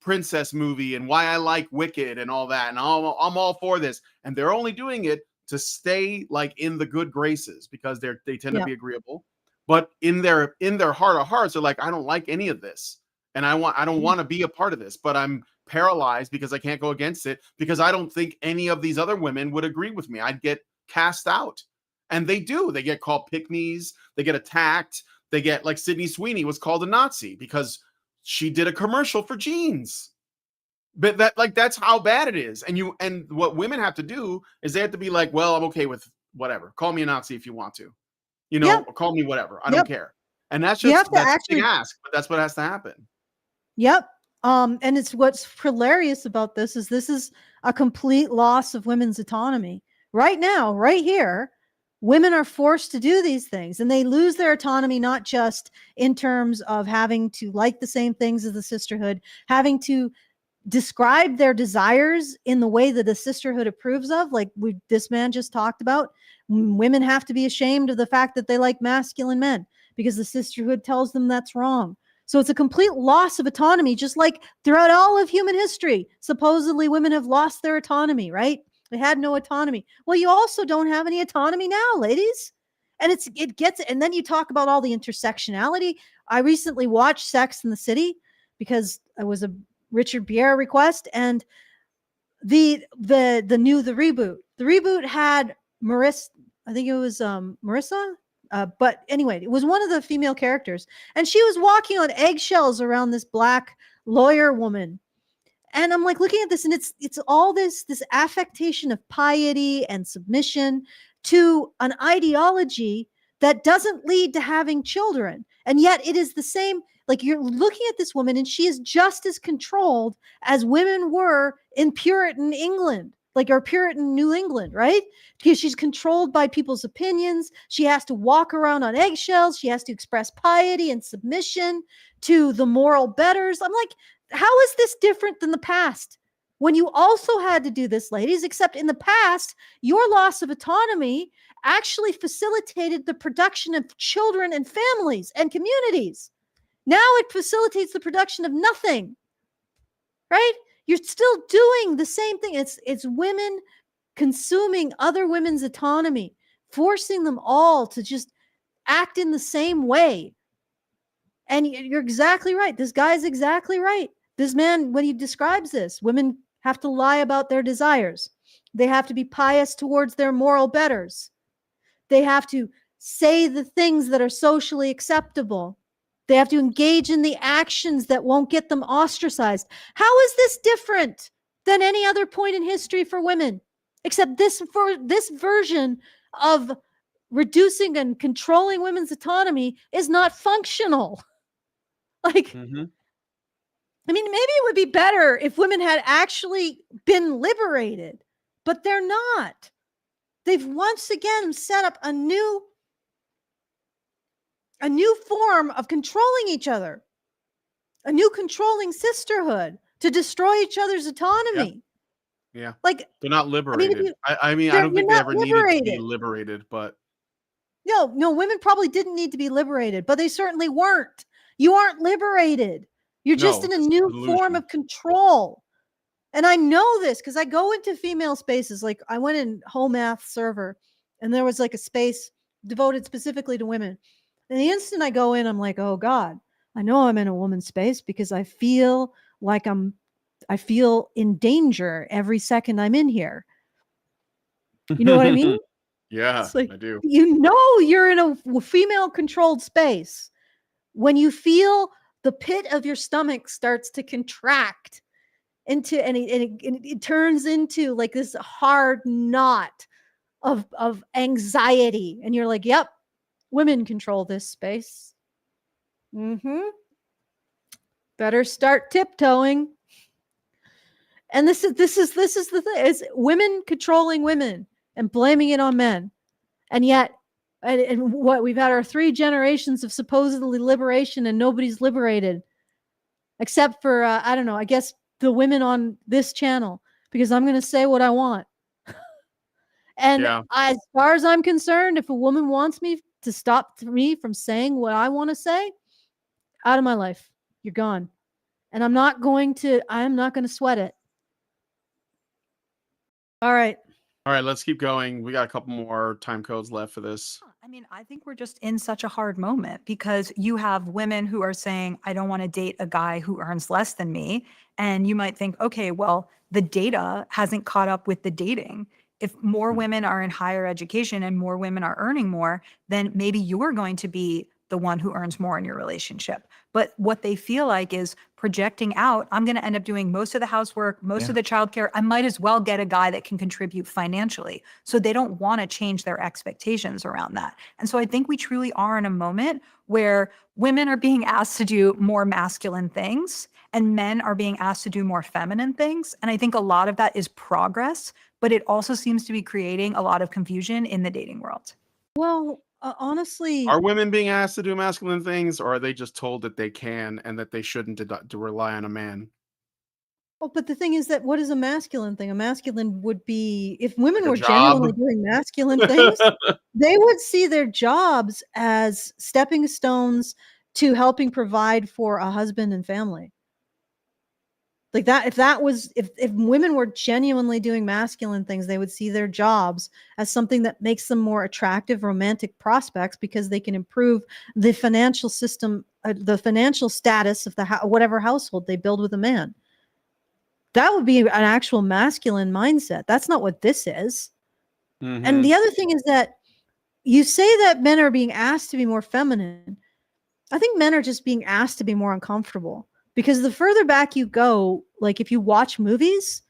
princess movie and why I like Wicked and all that. And I'm all for this. And they're only doing it to stay like in the good graces because they tend to be agreeable. But in their heart of hearts, they're like, I don't like any of this. And I don't want to be a part of this, but I'm paralyzed because I can't go against it because I don't think any of these other women would agree with me. I'd get cast out. And they do. They get called pick-me's. They get attacked. They get, like, Sydney Sweeney was called a Nazi because she did a commercial for jeans. But that's how bad it is. And what women have to do is they have to be like, well, I'm okay with whatever. Call me a Nazi if you want to. Or call me whatever. I don't care. And that's just a big ask, but that's what has to happen. Yep. And it's what's hilarious about this is a complete loss of women's autonomy. Right now, right here, women are forced to do these things and they lose their autonomy, not just in terms of having to like the same things as the sisterhood, having to describe their desires in the way that the sisterhood approves of, like this man just talked about. Women have to be ashamed of the fact that they like masculine men because the sisterhood tells them that's wrong. So it's a complete loss of autonomy, just like throughout all of human history. Supposedly women have lost their autonomy, right? They had no autonomy. Well, you also don't have any autonomy now, ladies. And it gets, and then you talk about all the intersectionality. I recently watched Sex in the City because it was a Richard Pierre request, and the reboot. The reboot had Marissa, I think it was Marissa. But anyway, it was one of the female characters, and she was walking on eggshells around this black lawyer woman. And I'm like looking at this, and it's all this affectation of piety and submission to an ideology that doesn't lead to having children. And yet it is the same. Like, you're looking at this woman, and she is just as controlled as women were in Puritan England, or Puritan New England, right? Because she's controlled by people's opinions. She has to walk around on eggshells. She has to express piety and submission to the moral betters. I'm like, how is this different than the past? When you also had to do this, ladies, except in the past, your loss of autonomy actually facilitated the production of children and families and communities. Now it facilitates the production of nothing, right? You're still doing the same thing. It's women consuming other women's autonomy, forcing them all to just act in the same way. And you're exactly right. This guy's exactly right. This man, when he describes this, women have to lie about their desires. They have to be pious towards their moral betters. They have to say the things that are socially acceptable. They have to engage in the actions that won't get them ostracized. How is this different than any other point in history for women? Except this version of reducing and controlling women's autonomy is not functional. Like, I mean, maybe it would be better if women had actually been liberated, but they're not. They've once again set up a new form of controlling each other, a new controlling sisterhood to destroy each other's autonomy. Yeah. Like, They're not liberated. I mean, I don't think they ever needed to be liberated, but no, women probably didn't need to be liberated, but they certainly weren't. You aren't liberated. You're just in a new form of control. And I know this because I go into female spaces. Like, I went in Home Math Server, and there was like a space devoted specifically to women. And the instant I go in, I'm like, oh God, I know I'm in a woman's space because I feel like I feel in danger every second I'm in here. You know what I mean? Yeah, like, I do. You know, you're in a female controlled space when you feel the pit of your stomach starts to contract into, and it turns into like this hard knot of anxiety. And you're like, yep, women control this space. Better start tiptoeing. And this is the thing. It's women controlling women and blaming it on men. And yet, and what we've had are 3 generations of supposedly liberation, and nobody's liberated except for I don't know, I guess the women on this channel, because I'm going to say what I want. And as far as I'm concerned, if a woman wants me to stop me from saying what I want to say, out of my life, you're gone. And I'm not going to sweat it. All right, let's keep going. We got a couple more time codes left for this. I mean, I think we're just in such a hard moment because you have women who are saying, I don't want to date a guy who earns less than me. And you might think, okay, well, the data hasn't caught up with the dating. If more women are in higher education and more women are earning more, then maybe you're going to be the one who earns more in your relationship. But what they feel like is projecting out, I'm going to end up doing most of the housework, most of the childcare. I might as well get a guy that can contribute financially. So they don't want to change their expectations around that. And so I think we truly are in a moment where women are being asked to do more masculine things and men are being asked to do more feminine things. And I think a lot of that is progress, but it also seems to be creating a lot of confusion in the dating world. Well, honestly, are women being asked to do masculine things, or are they just told that they can and that they shouldn't to rely on a man? Well, but the thing is that what is a masculine thing? A masculine would be, if women Like a were job? genuinely doing masculine things, they would see their jobs as stepping stones to helping provide for a husband and family. Like that, if women were genuinely doing masculine things, they would see their jobs as something that makes them more attractive romantic prospects because they can improve the financial system, the financial status of the whatever household they build with a man. That would be an actual masculine mindset. That's not what this is. Mhm. And the other thing is that you say that men are being asked to be more feminine. I think men are just being asked to be more uncomfortable. Because the further back you go, like if you watch movies,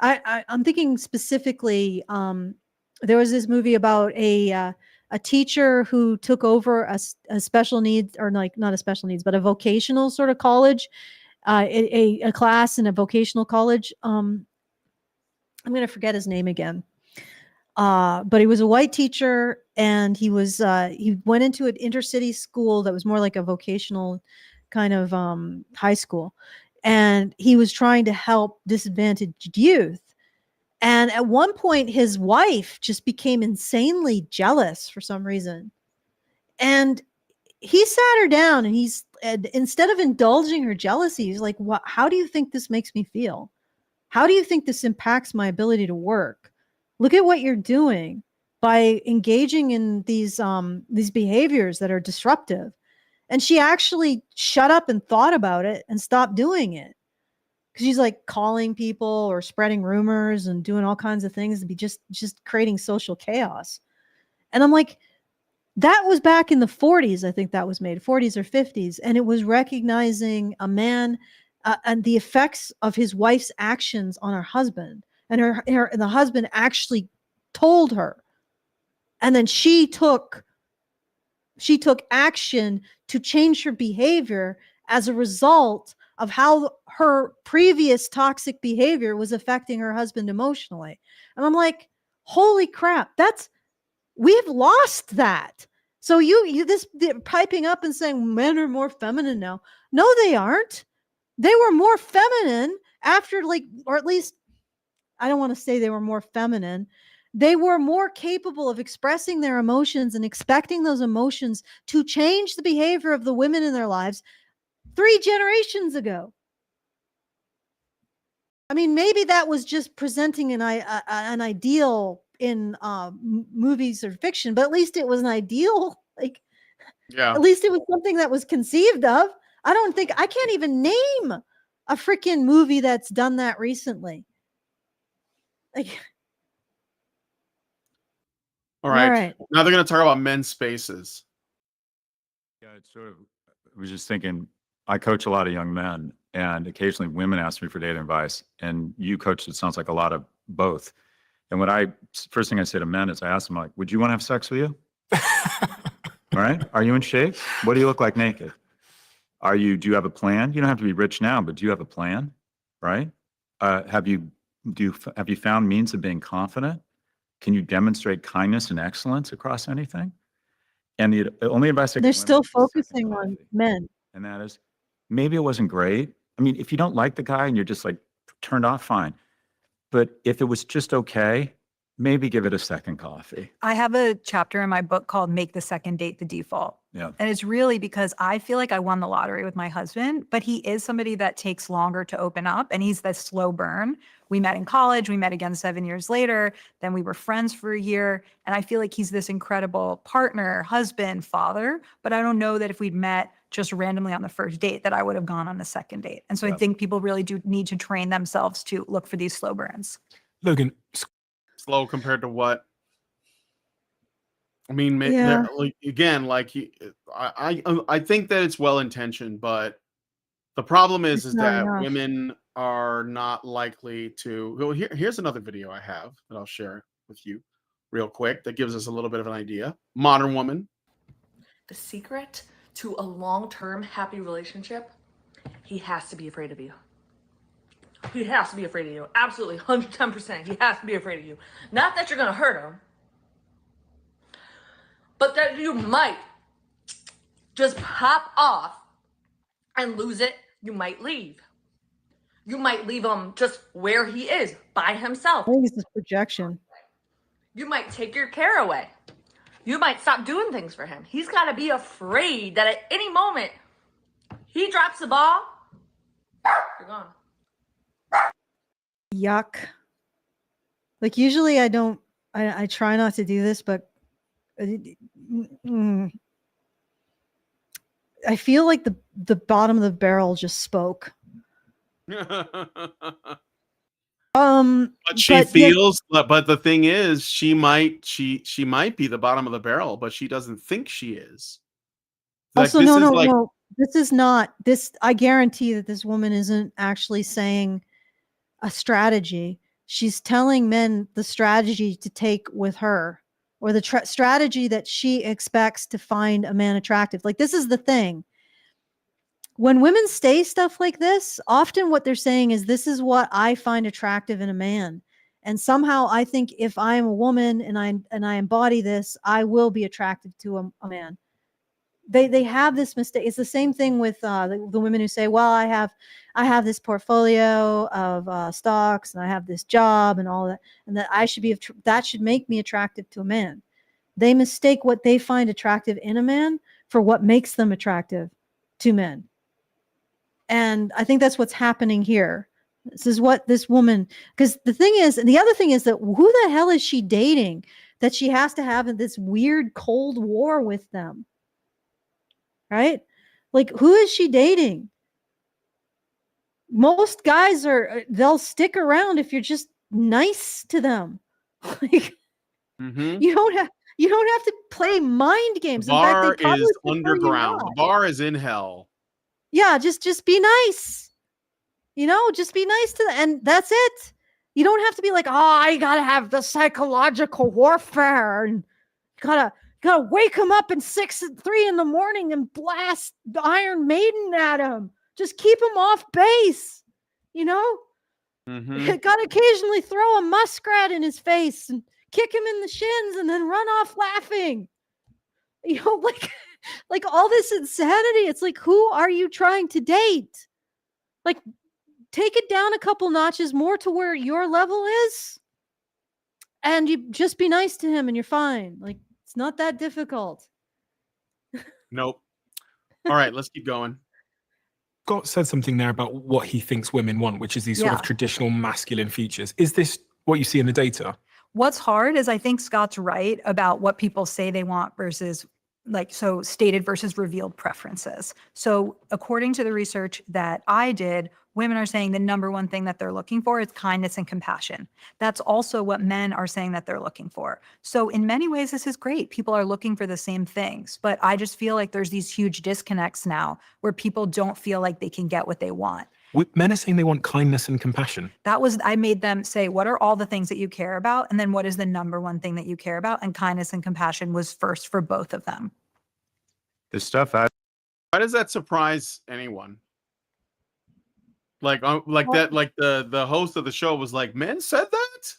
I'm thinking specifically, there was this movie about a teacher who took over a special needs, or like not a special needs, but a vocational sort of college, a class in a vocational college. I'm going to forget his name again. But he was a white teacher, and he went into an intercity school that was more like a vocational kind of high school, and he was trying to help disadvantaged youth. And at one point, his wife just became insanely jealous for some reason, and he sat her down, and instead of indulging her jealousy, he's like, "What? How do you think this makes me feel? How do you think this impacts my ability to work? Look at what you're doing by engaging in these behaviors that are disruptive." And she actually shut up and thought about it and stopped doing it. Because she's like calling people or spreading rumors and doing all kinds of things to be just creating social chaos. And I'm like, that was back in the 40s. I think that was made 40s or 50s. And it was recognizing a man and the effects of his wife's actions on her husband. And the husband actually told her. And then she took action to change her behavior as a result of how her previous toxic behavior was affecting her husband emotionally. And I'm like, holy crap, we've lost that. So they're piping up and saying men are more feminine now. No, they aren't. They were more feminine after, like, or at least I don't want to say they were more feminine. They were more capable of expressing their emotions and expecting those emotions to change the behavior of the women in their lives 3 generations ago. I mean, maybe that was just presenting an ideal in movies or fiction, but at least it was an ideal. Like, Yeah. at least it was something that was conceived of. I can't even name a freaking movie that's done that recently. Like, All right. all right. Now they're going to talk about men's spaces. Yeah, it's sort of, I was just thinking, I coach a lot of young men, and occasionally women ask me for dating advice, and you coach, it sounds like a lot of both. And first thing I say to men is I ask them, like, would you want to have sex with you? All right. Are you in shape? What do you look like naked? Do you have a plan? You don't have to be rich now, but do you have a plan? Right? Have you found means of being confident? Can you demonstrate kindness and excellence across anything? And the only advice I give They're women still is the second focusing on coffee. men. And that is, maybe it wasn't great. I mean, if you don't like the guy and you're just like turned off, fine. But if it was just okay, maybe give it a second coffee. I have a chapter in my book called Make the Second Date the Default. Yeah. And it's really because I feel like I won the lottery with my husband, but he is somebody that takes longer to open up, and he's the slow burn. We met in college. We met again 7 years later. Then we were friends for a year. And I feel like he's this incredible partner, husband, father. But I don't know that if we'd met just randomly on the first date that I would have gone on a second date. And so I think people really do need to train themselves to look for these slow burns. Logan, Slow compared to what? I mean, Yeah. like, again, like I think that it's well intentioned, but the problem is It's not that enough. women are not likely to. Well, here's another video I have that I'll share with you real quick that gives us a little bit of an idea. Modern woman. The secret to a long-term happy relationship, he has to be afraid of you. He has to be afraid of you. Absolutely, 110%. He has to be afraid of you. Not that you're going to hurt him, but that you might just pop off and lose it. You might leave. You might leave him just where he is, by himself. I think it's this projection. You might take your care away. You might stop doing things for him. He's got to be afraid that at any moment he drops the ball, you're gone. Yuck. Like usually I don't, I try not to do this, but I feel like the bottom of the barrel just spoke. But she But feels, but the thing is, she might be the bottom of the barrel, but she doesn't think she is. Like, also, this no, is no, like, no. This is not this. I guarantee that this woman isn't actually saying a strategy. She's telling men the strategy to take with her, or the strategy that she expects to find a man attractive. Like, this is the thing. When women say stuff like this, often what they're saying is, this is what I find attractive in a man. And somehow I think if I'm a woman and I embody this, I will be attractive to a man. They have this mistake. It's the same thing with the women who say, well, I have this portfolio of stocks, and I have this job and all that, and that I should be, that should make me attractive to a man. They mistake what they find attractive in a man for what makes them attractive to men. And I think that's what's happening here. This is what this woman, because the thing is, and the other thing is that who the hell is she dating that she has to have this weird Cold War with them? Right? Like, who is she dating? Most guys they'll stick around if you're just nice to them. Like, you don't have to play mind games. the In fact, they bar probably is prefer you underground. not. The bar is in hell. Yeah, just be nice. Just be nice to them, and that's it. You don't have to be like, oh, I gotta have the psychological warfare, and gotta wake him up at 3 in the morning and blast the Iron Maiden at him. Just keep him off base. Gotta occasionally throw a muskrat in his face and kick him in the shins and then run off laughing. Like all this insanity. It's like, who are you trying to date? Like, take it down a couple notches more to where your level is, and you just be nice to him and you're fine. Like, it's not that difficult. Nope. All right, let's keep going. Scott said something there about what he thinks women want, which is these sort of Yeah. traditional masculine features. Is this what you see in the data? What's hard is I think Scott's right about what people say they want versus stated versus revealed preferences. So according to the research that I did, women are saying the number one thing that they're looking for is kindness and compassion. That's also what men are saying that they're looking for. So in many ways, this is great. People are looking for the same things, but I just feel like there's these huge disconnects now where people don't feel like they can get what they want. Men are saying they want kindness and compassion. I made them say, what are all the things that you care about? And then what is the number one thing that you care about? And kindness and compassion was first for both of them. The stuff Why does that surprise anyone? Like the host of the show was like, men said that?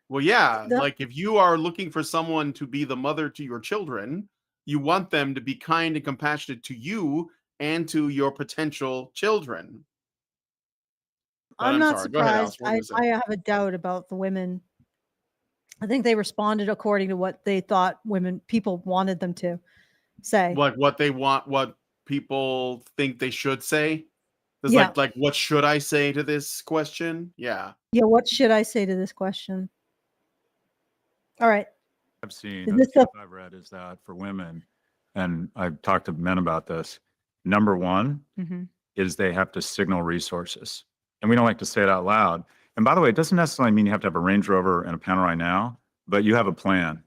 Well, yeah. Like, if you are looking for someone to be the mother to your children, you want them to be kind and compassionate to you and to your potential children. But I'm not sorry. Go ahead, surprised. Alice. I have a doubt about the women. I think they responded according to what they thought people wanted them to say. What they want, what people think they should say. There's Yeah. like, what should I say to this question? Yeah. Yeah, what should I say to this question? All right. I've seen, Is the this stuff I've read is that for women, and I've talked to men about this, number one is they have to signal resources. And we don't like to say it out loud. And by the way, it doesn't necessarily mean you have to have a Range Rover and a Panerai now, but you have a plan,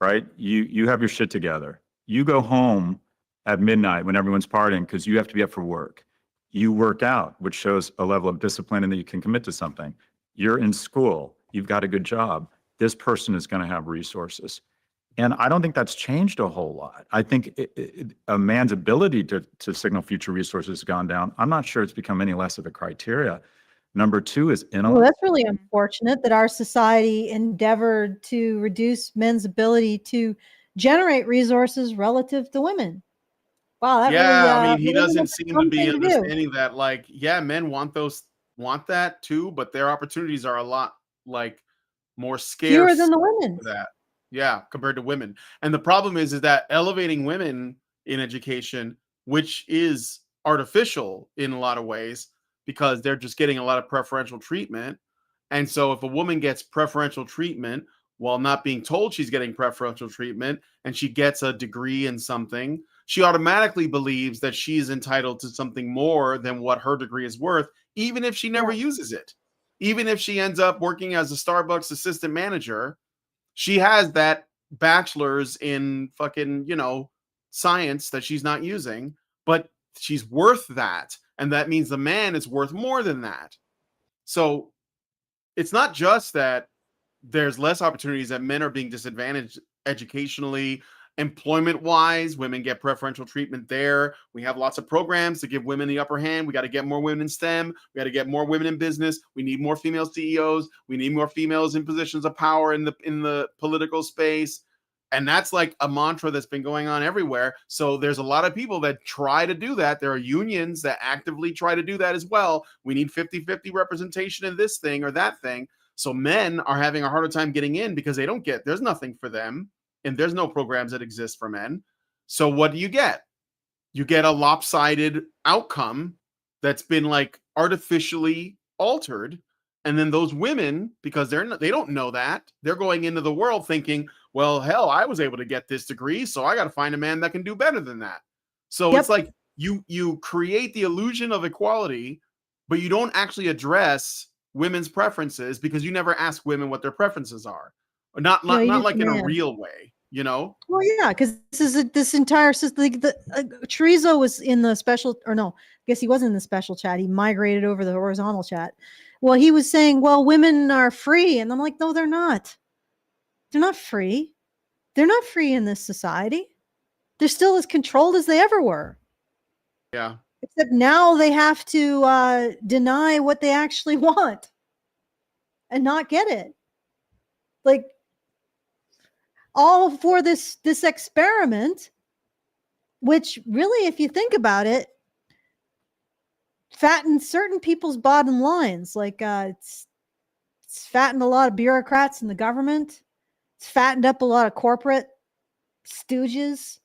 right? You have your shit together. You go home at midnight when everyone's partying because you have to be up for work. You work out, which shows a level of discipline and that you can commit to something. You're in school. You've got a good job. This person is going to have resources. And I don't think that's changed a whole lot. I think a man's ability to signal future resources has gone down. I'm not sure it's become any less of a criteria. Number two is intellect. Well, that's really unfortunate that our society endeavored to reduce men's ability to generate resources relative to women. Wow, that I mean, he really doesn't was a seem to dumb be thing do. understanding that, like, yeah, men want that too, but their opportunities are a lot more scarce. Fewer than the women. For that. Yeah, compared to women. And the problem is that elevating women in education, which is artificial in a lot of ways, because they're just getting a lot of preferential treatment. And so if a woman gets preferential treatment while not being told she's getting preferential treatment, and she gets a degree in something, she automatically believes that she's entitled to something more than what her degree is worth, even if she never uses it. Even if she ends up working as a Starbucks assistant manager, she has that bachelor's in fucking, science that she's not using, but she's worth that. And that means the man is worth more than that. So it's not just that there's less opportunities, that men are being disadvantaged educationally, employment wise. Women get preferential treatment there. We have lots of programs to give women the upper hand. We got to get more women in STEM. We got to get more women in business. We need more female CEOs. We need more females in positions of power in the political space. And that's like a mantra that's been going on everywhere. So there's a lot of people that try to do that. There are unions that actively try to do that as well. We need 50-50 representation in this thing or that thing. So men are having a harder time getting in because there's nothing for them, and there's no programs that exist for men. So what do? You get a lopsided outcome that's been like artificially altered. And then those women, because they don't know that, they're going into the world thinking, well, hell, I was able to get this degree, so I got to find a man that can do better than that. So It's like you create the illusion of equality, but you don't actually address women's preferences because you never ask women what their preferences are, or not like in a real way, Well, yeah, because this entire system. Like Chorizo was in the special, or no, I guess he wasn't in the special chat. He migrated over the horizontal chat. Well, he was saying, well, women are free, and I'm like, no, they're not. They're not free. They're not free in this society. They're still as controlled as they ever were. Yeah. Except now they have to deny what they actually want and not get it. Like, all for this experiment, which really, if you think about it, fattens certain people's bottom lines. Like it's fattened a lot of bureaucrats in the government. It's fattened up a lot of corporate stooges.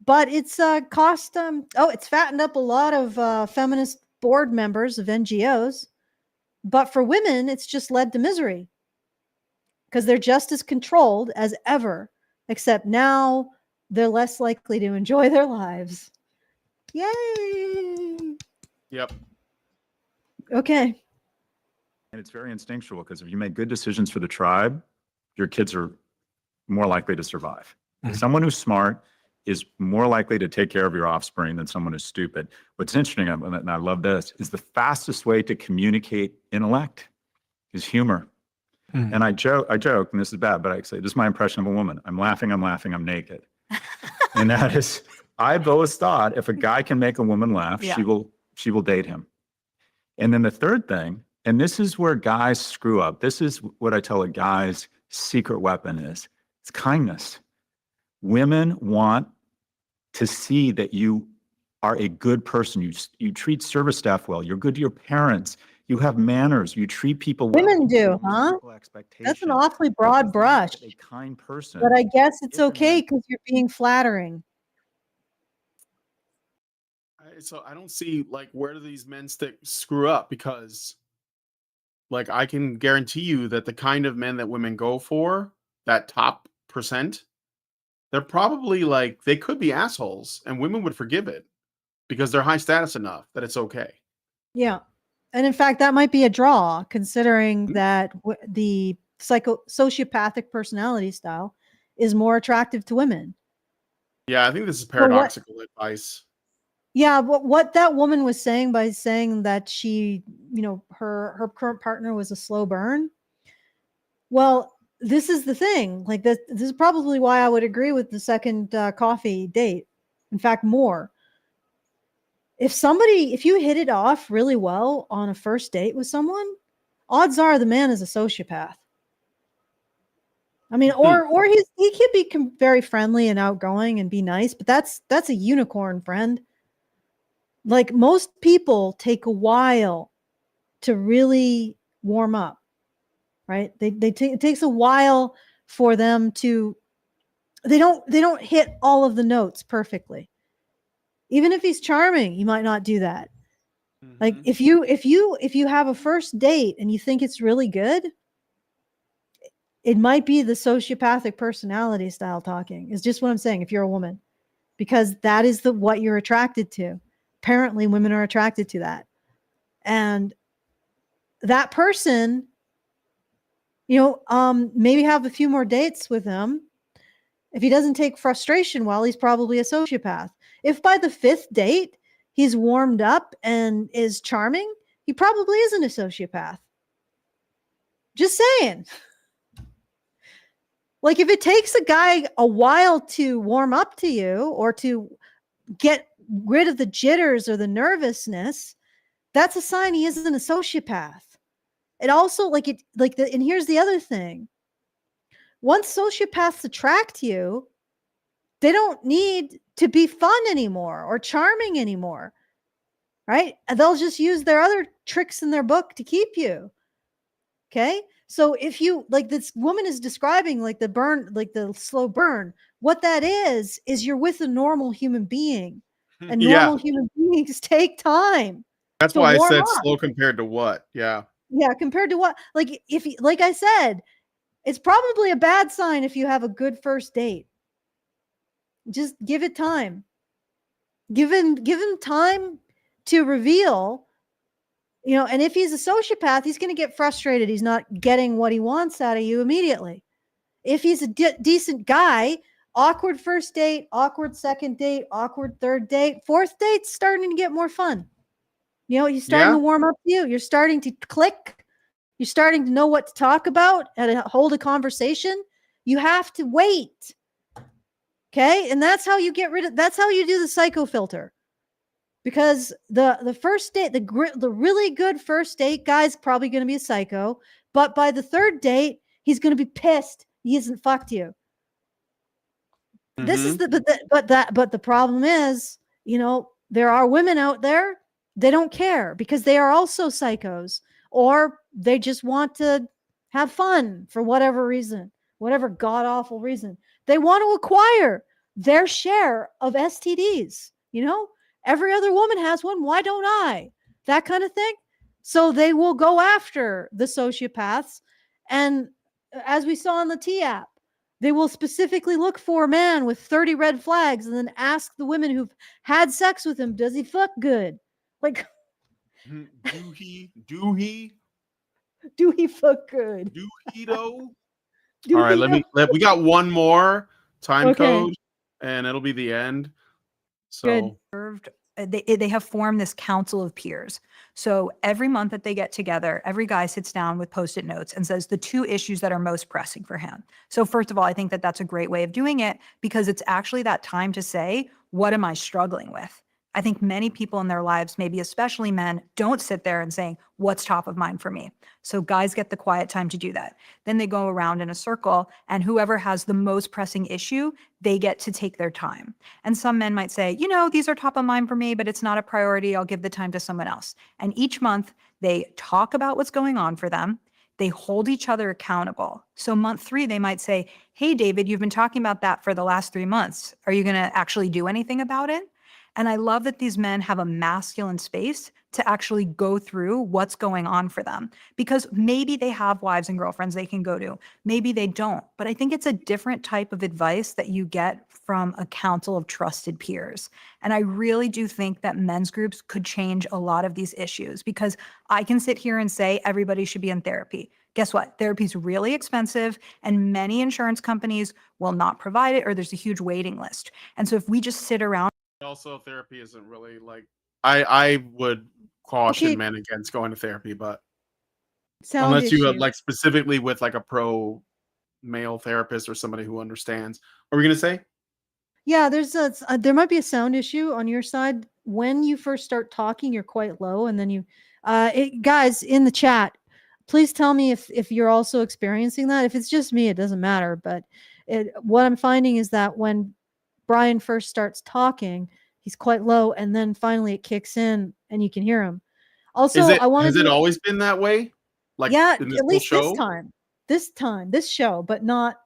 But it's it's fattened up a lot of feminist board members of NGOs. But for women, it's just led to misery because they're just as controlled as ever, except now they're less likely to enjoy their lives. Yay! Yep. Okay. And it's very instinctual because if you make good decisions for the tribe, your kids are more likely to survive. Mhm. Someone who's smart is more likely to take care of your offspring than someone who's stupid. What's interesting, and I love this, is the fastest way to communicate intellect is humor. Mhm. And I joke, and this is bad, but I say, this is my impression of a woman. I'm laughing, I'm naked. And that is, I've always thought if a guy can make a woman laugh, Yeah. she will date him. And then the third thing, and this is where guys screw up. This is what I tell a guy's secret weapon is. It's kindness. Women want to see that you are a good person. You treat service staff well. You're good to your parents. You have manners. You treat people well. Women do, huh? That's an awfully broad brush. A kind person. But I guess it's If a okay man- because you're being flattering. So I don't see like where do these men screw up, because like I can guarantee you that the kind of men that women go for, that top percent, they're probably like, they could be assholes and women would forgive it because they're high status enough that it's okay. Yeah. And in fact, that might be a draw considering that the sociopathic personality style is more attractive to women. Yeah, I think this is Well, paradoxical advice. Yeah, what that woman was saying by saying that she, her current partner was a slow burn. Well, this is the thing. Like this is probably why I would agree with the second coffee date. In fact, more. If you hit it off really well on a first date with someone, odds are the man is a sociopath. I mean, or he could be very friendly and outgoing and be nice, but that's a unicorn, friend. Like most people take a while to really warm up, right? It takes a while for them to. They don't hit all of the notes perfectly. Even if he's charming, he might not do that. Like Mhm. if you have a first date and you think it's really good, it might be the sociopathic personality style talking. Is just what I'm saying if you're a woman, because that is what you're attracted to. Apparently women are attracted to that. And that person, maybe have a few more dates with him. If he doesn't take frustration well, he's probably a sociopath. If by the 5th date he's warmed up and is charming, he probably isn't a sociopath. Just saying. Like if it takes a guy a while to warm up to you or to get rid of the jitters or the nervousness, that's a sign he isn't a sociopath. It also and here's the other thing. Once sociopaths attract you, they don't need to be fun anymore or charming anymore, right? And they'll just use their other tricks in their book to keep you. Okay. So if you like this woman is describing like the burn, like the slow burn, what that is you're with a normal human being, and Yeah. normal human beings take time. That's to why I warm said up. slow compared to what? Yeah. Yeah. Compared to what? Like like I said, it's probably a bad sign if you have a good first date. Just give it time. Give him time to reveal, and if he's a sociopath, he's going to get frustrated. He's not getting what he wants out of you immediately. If he's a decent guy, awkward first date, awkward second date, awkward third date, fourth date's starting to get more fun. He's starting to warm up to you. You're starting to click. You're starting to know what to talk about and hold a conversation. You have to wait. Okay. And that's how you that's how you do the psycho filter. Because the first date, the really good first date guy's probably going to be a psycho, but by the third date, he's going to be pissed he hasn't fucked you. Mm-hmm. This is but the problem is, there are women out there, they don't care because they are also psychos, or they just want to have fun for whatever reason, whatever god awful reason. They want to acquire their share of STDs, Every other woman has one. Why don't I? That kind of thing. So they will go after the sociopaths. And as we saw on the T app, they will specifically look for a man with 30 red flags and then ask the women who've had sex with him, does he fuck good? Like, do he fuck good? Do he though? Do All right, he we got one more time Okay. code and it'll be the end. So Good. They have formed this council of peers. So every month that they get together, every guy sits down with Post-it notes and says the 2 issues that are most pressing for him. So first of all, I think that that's a great way of doing it because it's actually that time to say, what am I struggling with? I think many people in their lives, maybe especially men, don't sit there and saying, what's top of mind for me? So guys get the quiet time to do that. Then they go around in a circle, and whoever has the most pressing issue, they get to take their time. And some men might say, these are top of mind for me, but it's not a priority. I'll give the time to someone else. And each month they talk about what's going on for them. They hold each other accountable. So month 3, they might say, hey, David, you've been talking about that for the last 3 months. Are you going to actually do anything about it? And I love that these men have a masculine space to actually go through what's going on for them, because maybe they have wives and girlfriends they can go to. Maybe they don't. But I think it's a different type of advice that you get from a council of trusted peers. And I really do think that men's groups could change a lot of these issues, because I can sit here and say everybody should be in therapy. Guess what? Therapy is really expensive, and many insurance companies will not provide it, or there's a huge waiting list. And so if we just sit around, also therapy isn't really like I would caution Okay. men against going to therapy, but Sound unless you issue. like specifically with like a pro male therapist or somebody who understands. What were we gonna say? Yeah, there might be a sound issue on your side. When you first start talking, you're quite low, and then you guys in the chat, please tell me if you're also experiencing that. If it's just me, it doesn't matter, but what I'm finding is that when Brian first starts talking, he's quite low, and then finally it kicks in and you can hear him. Also, has it always been that way? Like, yeah, in this at whole least show? this show, but not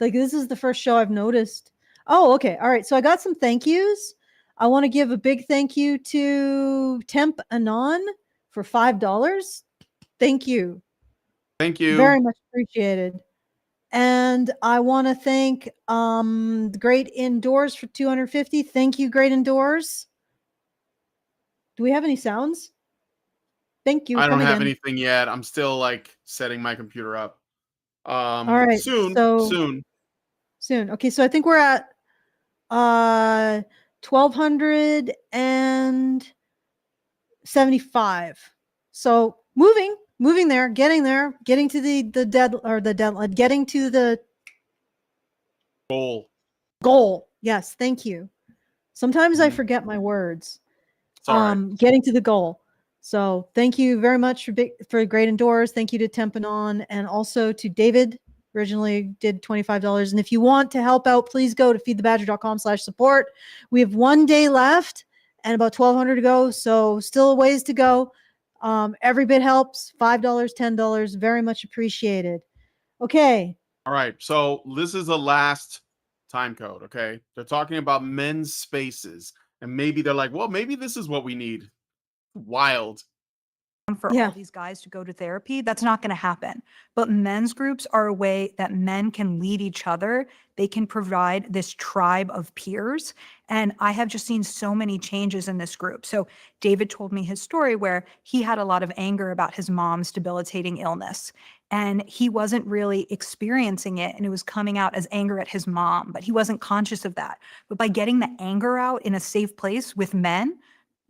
like this is the first show I've noticed. Oh, okay. All right. So I got some thank yous. I want to give a big thank you to Temp Anon for $5. Thank you. Thank you. Very much appreciated. And I want to thank Great Indoors for 250. Thank you, Great Indoors. Do we have any sounds? Thank you. I don't Come have again. anything yet. I'm still like setting my computer up. All right. Soon. Soon. Okay, so I think we're at 1,275. So moving there, getting to the deadline, getting to the goal. Yes, thank you. Sometimes I forget my words. Getting to the goal. So thank you very much for Great Indoors. Thank you to Tempanon and also to David. Originally did $25. And if you want to help out, please go to feedthebadger.com/support. We have 1 day left and about 1,200 to go. So still a ways to go. Every bit helps. $5, $10, very much appreciated. Okay. All right. So this is the last time code. Okay. They're talking about men's spaces. And maybe they're like, well, maybe this is what we need. Wild. For all these guys to go to therapy, that's not going to happen. But men's groups are a way that men can lead each other. They can provide this tribe of peers. And I have just seen so many changes in this group. So David told me his story where he had a lot of anger about his mom's debilitating illness. And he wasn't really experiencing it. And it was coming out as anger at his mom, but he wasn't conscious of that. But by getting the anger out in a safe place with men,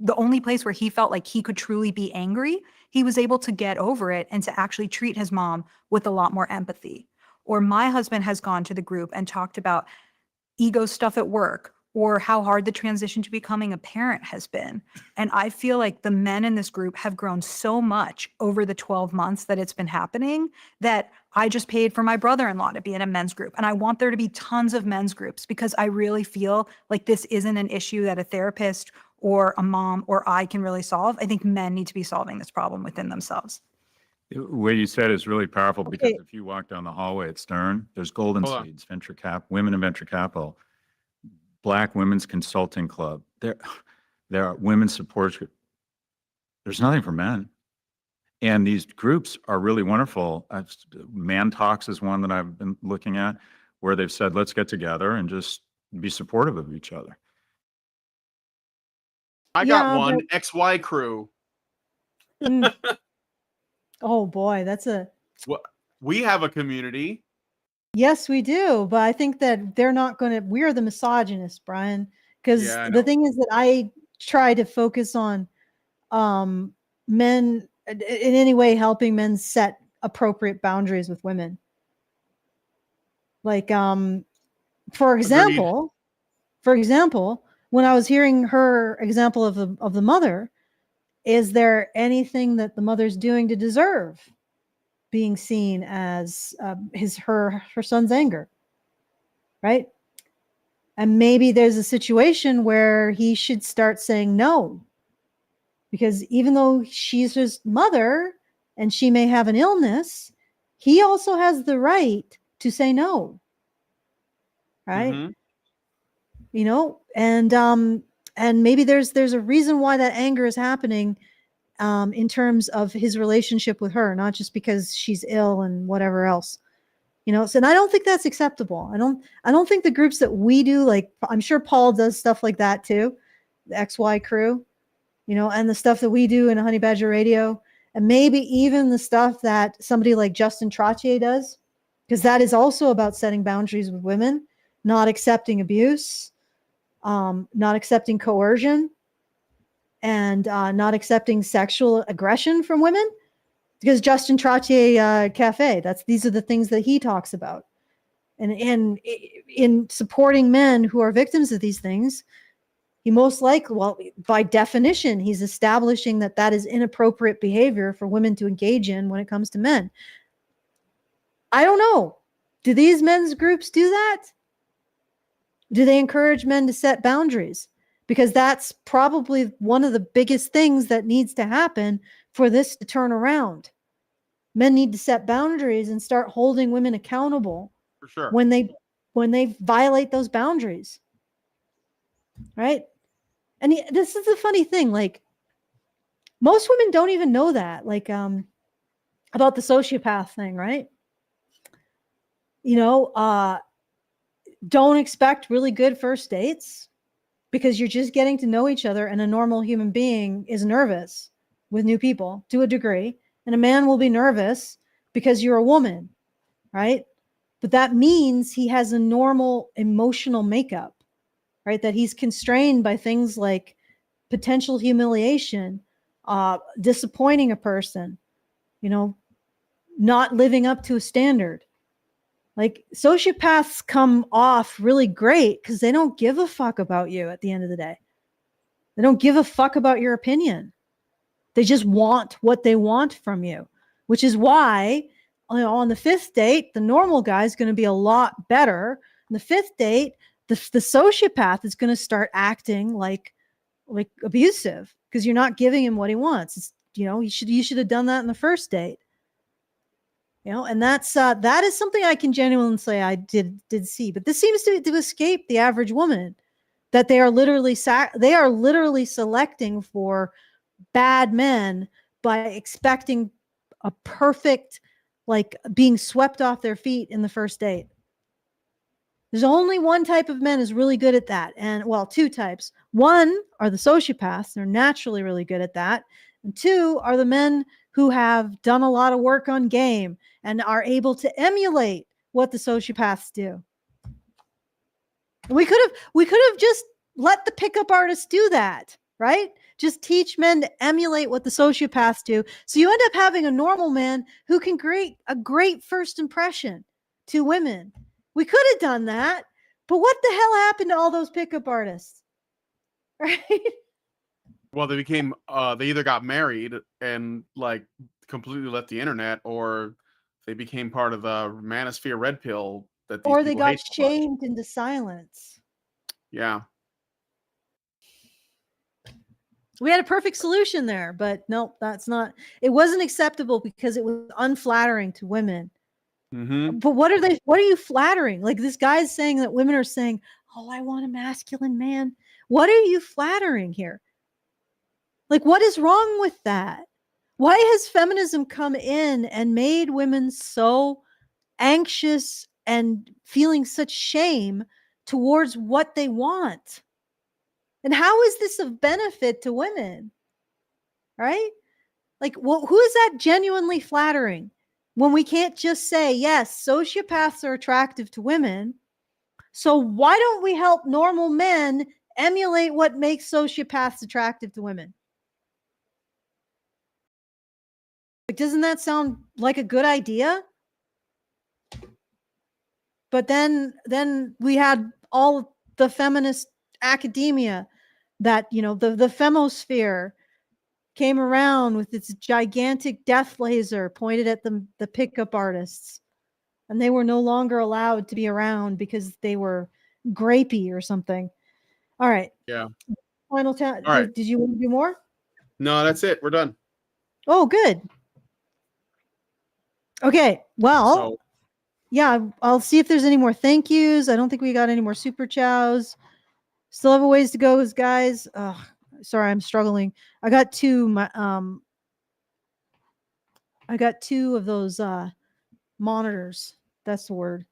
the only place where he felt like he could truly be angry, he was able to get over it and to actually treat his mom with a lot more empathy. Or my husband has gone to the group and talked about ego stuff at work or how hard the transition to becoming a parent has been. And I feel like the men in this group have grown so much over the 12 months that it's been happening that I just paid for my brother-in-law to be in a men's group. And I want there to be tons of men's groups because I really feel like this isn't an issue that a therapist or a mom or I can really solve. I think men need to be solving this problem within themselves. What you said is really powerful because Okay. if you walk down the hallway at Stern, there's Golden Seeds, Women in Venture Capital, Black Women's Consulting Club. There are women's support groups. There's nothing for men. And these groups are really wonderful. Man Talks is one that I've been looking at where they've said, let's get together and just be supportive of each other. I got one. XY Crew. Oh boy, that's Well, we have a community. Yes, we do. But I think that they're not going to, we're the misogynists, Brian, because the thing is that I try to focus on men in any way helping men set appropriate boundaries with women. Like, for example, when I was hearing her example of the mother, is there anything that the mother's doing to deserve being seen as her son's anger, right? And maybe there's a situation where he should start saying no, because even though she's his mother and she may have an illness, he also has the right to say no, right? Mm-hmm. You know, and maybe there's a reason why that anger is happening in terms of his relationship with her, not just because she's ill and whatever else, you know. So, and I don't think that's acceptable. I don't think the groups that we do, like I'm sure Paul does stuff like that too, the XY Crew, you know, and the stuff that we do in Honey Badger Radio, and maybe even the stuff that somebody like Justin Trottier does, because that is also about setting boundaries with women, not accepting abuse, not accepting coercion, and not accepting sexual aggression from women, because Justin Trottier Cafe, these are the things that he talks about. And in supporting men who are victims of these things, he most likely, well, by definition, he's establishing that is inappropriate behavior for women to engage in when it comes to men. I don't know. Do these men's groups do that? Do they encourage men to set boundaries? Because that's probably one of the biggest things that needs to happen for this to turn around. Men need to set boundaries and start holding women accountable For sure. when they violate those boundaries. Right? And this is the funny thing. Like, most women don't even know that, like, about the sociopath thing, right? You know, don't expect really good first dates because you're just getting to know each other, and a normal human being is nervous with new people to a degree, and a man will be nervous because you're a woman, right? But that means he has a normal emotional makeup, right? That he's constrained by things like potential humiliation, disappointing a person, you know, not living up to a standard. Like, sociopaths come off really great because they don't give a fuck about you at the end of the day. They don't give a fuck about your opinion. They just want what they want from you, which is why, you know, on the 5th date, the normal guy is going to be a lot better. On the 5th date, the sociopath is going to start acting like abusive because you're not giving him what he wants. It's, you know, you should have done that in the 1st date. You know, and that is something I can genuinely say I did see. But this seems to escape the average woman, that they are literally selecting for bad men by expecting a perfect, like, being swept off their feet in the 1st date. There's only one type of men is really good at that. And, well, 2 types. One are the sociopaths. They're naturally really good at that. And 2 are the men who have done a lot of work on game and are able to emulate what the sociopaths do. We could have just let the pickup artists do that, right? Just teach men to emulate what the sociopaths do. So you end up having a normal man who can create a great first impression to women. We could have done that, but what the hell happened to all those pickup artists? Right? Well, they became they either got married and like completely left the internet, or they became part of the manosphere red pill that these Or they people got hate so much. shamed into silence. Yeah. We had a perfect solution there, but nope, it wasn't acceptable because it was unflattering to women. Mm-hmm. But what are you flattering? Like, this guy's saying that women are saying, oh, I want a masculine man. What are you flattering here? Like, what is wrong with that? Why has feminism come in and made women so anxious and feeling such shame towards what they want? And how is this of benefit to women? Right? Like, well, who is that genuinely flattering when we can't just say, yes, sociopaths are attractive to women, so why don't we help normal men emulate what makes sociopaths attractive to women? Like, doesn't that sound like a good idea? But then we had all the feminist academia that, you know, the femosphere came around with its gigantic death laser pointed at the pickup artists, and they were no longer allowed to be around because they were grapey or something. All right. Yeah. Final time. All right. Did you want to do more? No, that's it. We're done. Oh, good. Okay. Well, So, yeah, I'll see if there's any more thank yous. I don't think we got any more super chows. Still have a ways to go, guys. Sorry, I'm struggling. I got 2 of those monitors. That's the word.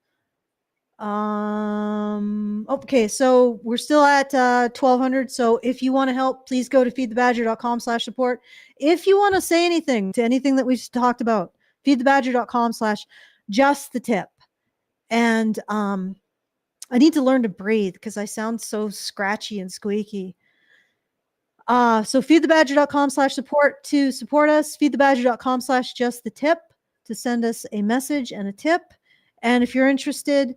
Okay, so we're still at 1200. So if you want to help, please go to feedthebadger.com/support. If you want to say anything to anything that we've talked about, feedthebadger.com/justthetip. And I need to learn to breathe because I sound so scratchy and squeaky. So feedthebadger.com/support to support us, feedthebadger.com/justthetip to send us a message and a tip. And if you're interested,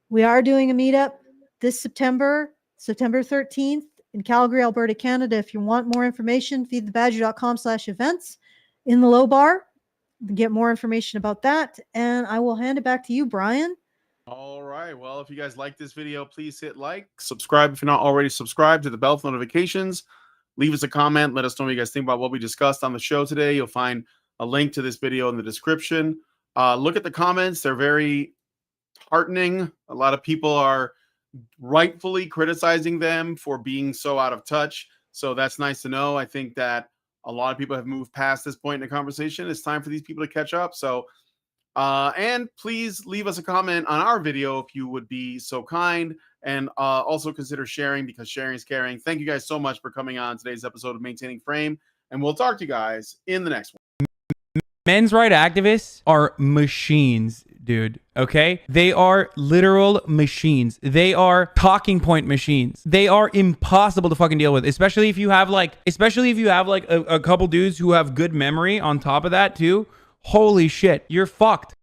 we are doing a meetup this September 13th in Calgary, Alberta, Canada. If you want more information, feedthebadger.com/events in the low bar. Get more information about that. And I will hand it back to you, Brian. all right. Well, if you guys like this video, please hit like, subscribe if you're not already subscribed, to the bell for notifications. Leave us a comment. Let us know what you guys think about what we discussed on the show today. You'll find a link to this video in the description. Look at the comments. They're very heartening. A lot of people are rightfully criticizing them for being so out of touch. So that's nice to know. I think that a lot of people have moved past this point in the conversation. It's time for these people to catch up. So, and please leave us a comment on our video if you would be so kind, and also consider sharing, because sharing is caring. Thank you guys so much for coming on today's episode of Maintaining Frame, and we'll talk to you guys in the next one. Men's rights activists are machines, dude. Okay? They are literal machines. They are talking point machines. They are impossible to fucking deal with, especially if you have like a couple dudes who have good memory on top of that too. Holy shit, you're fucked.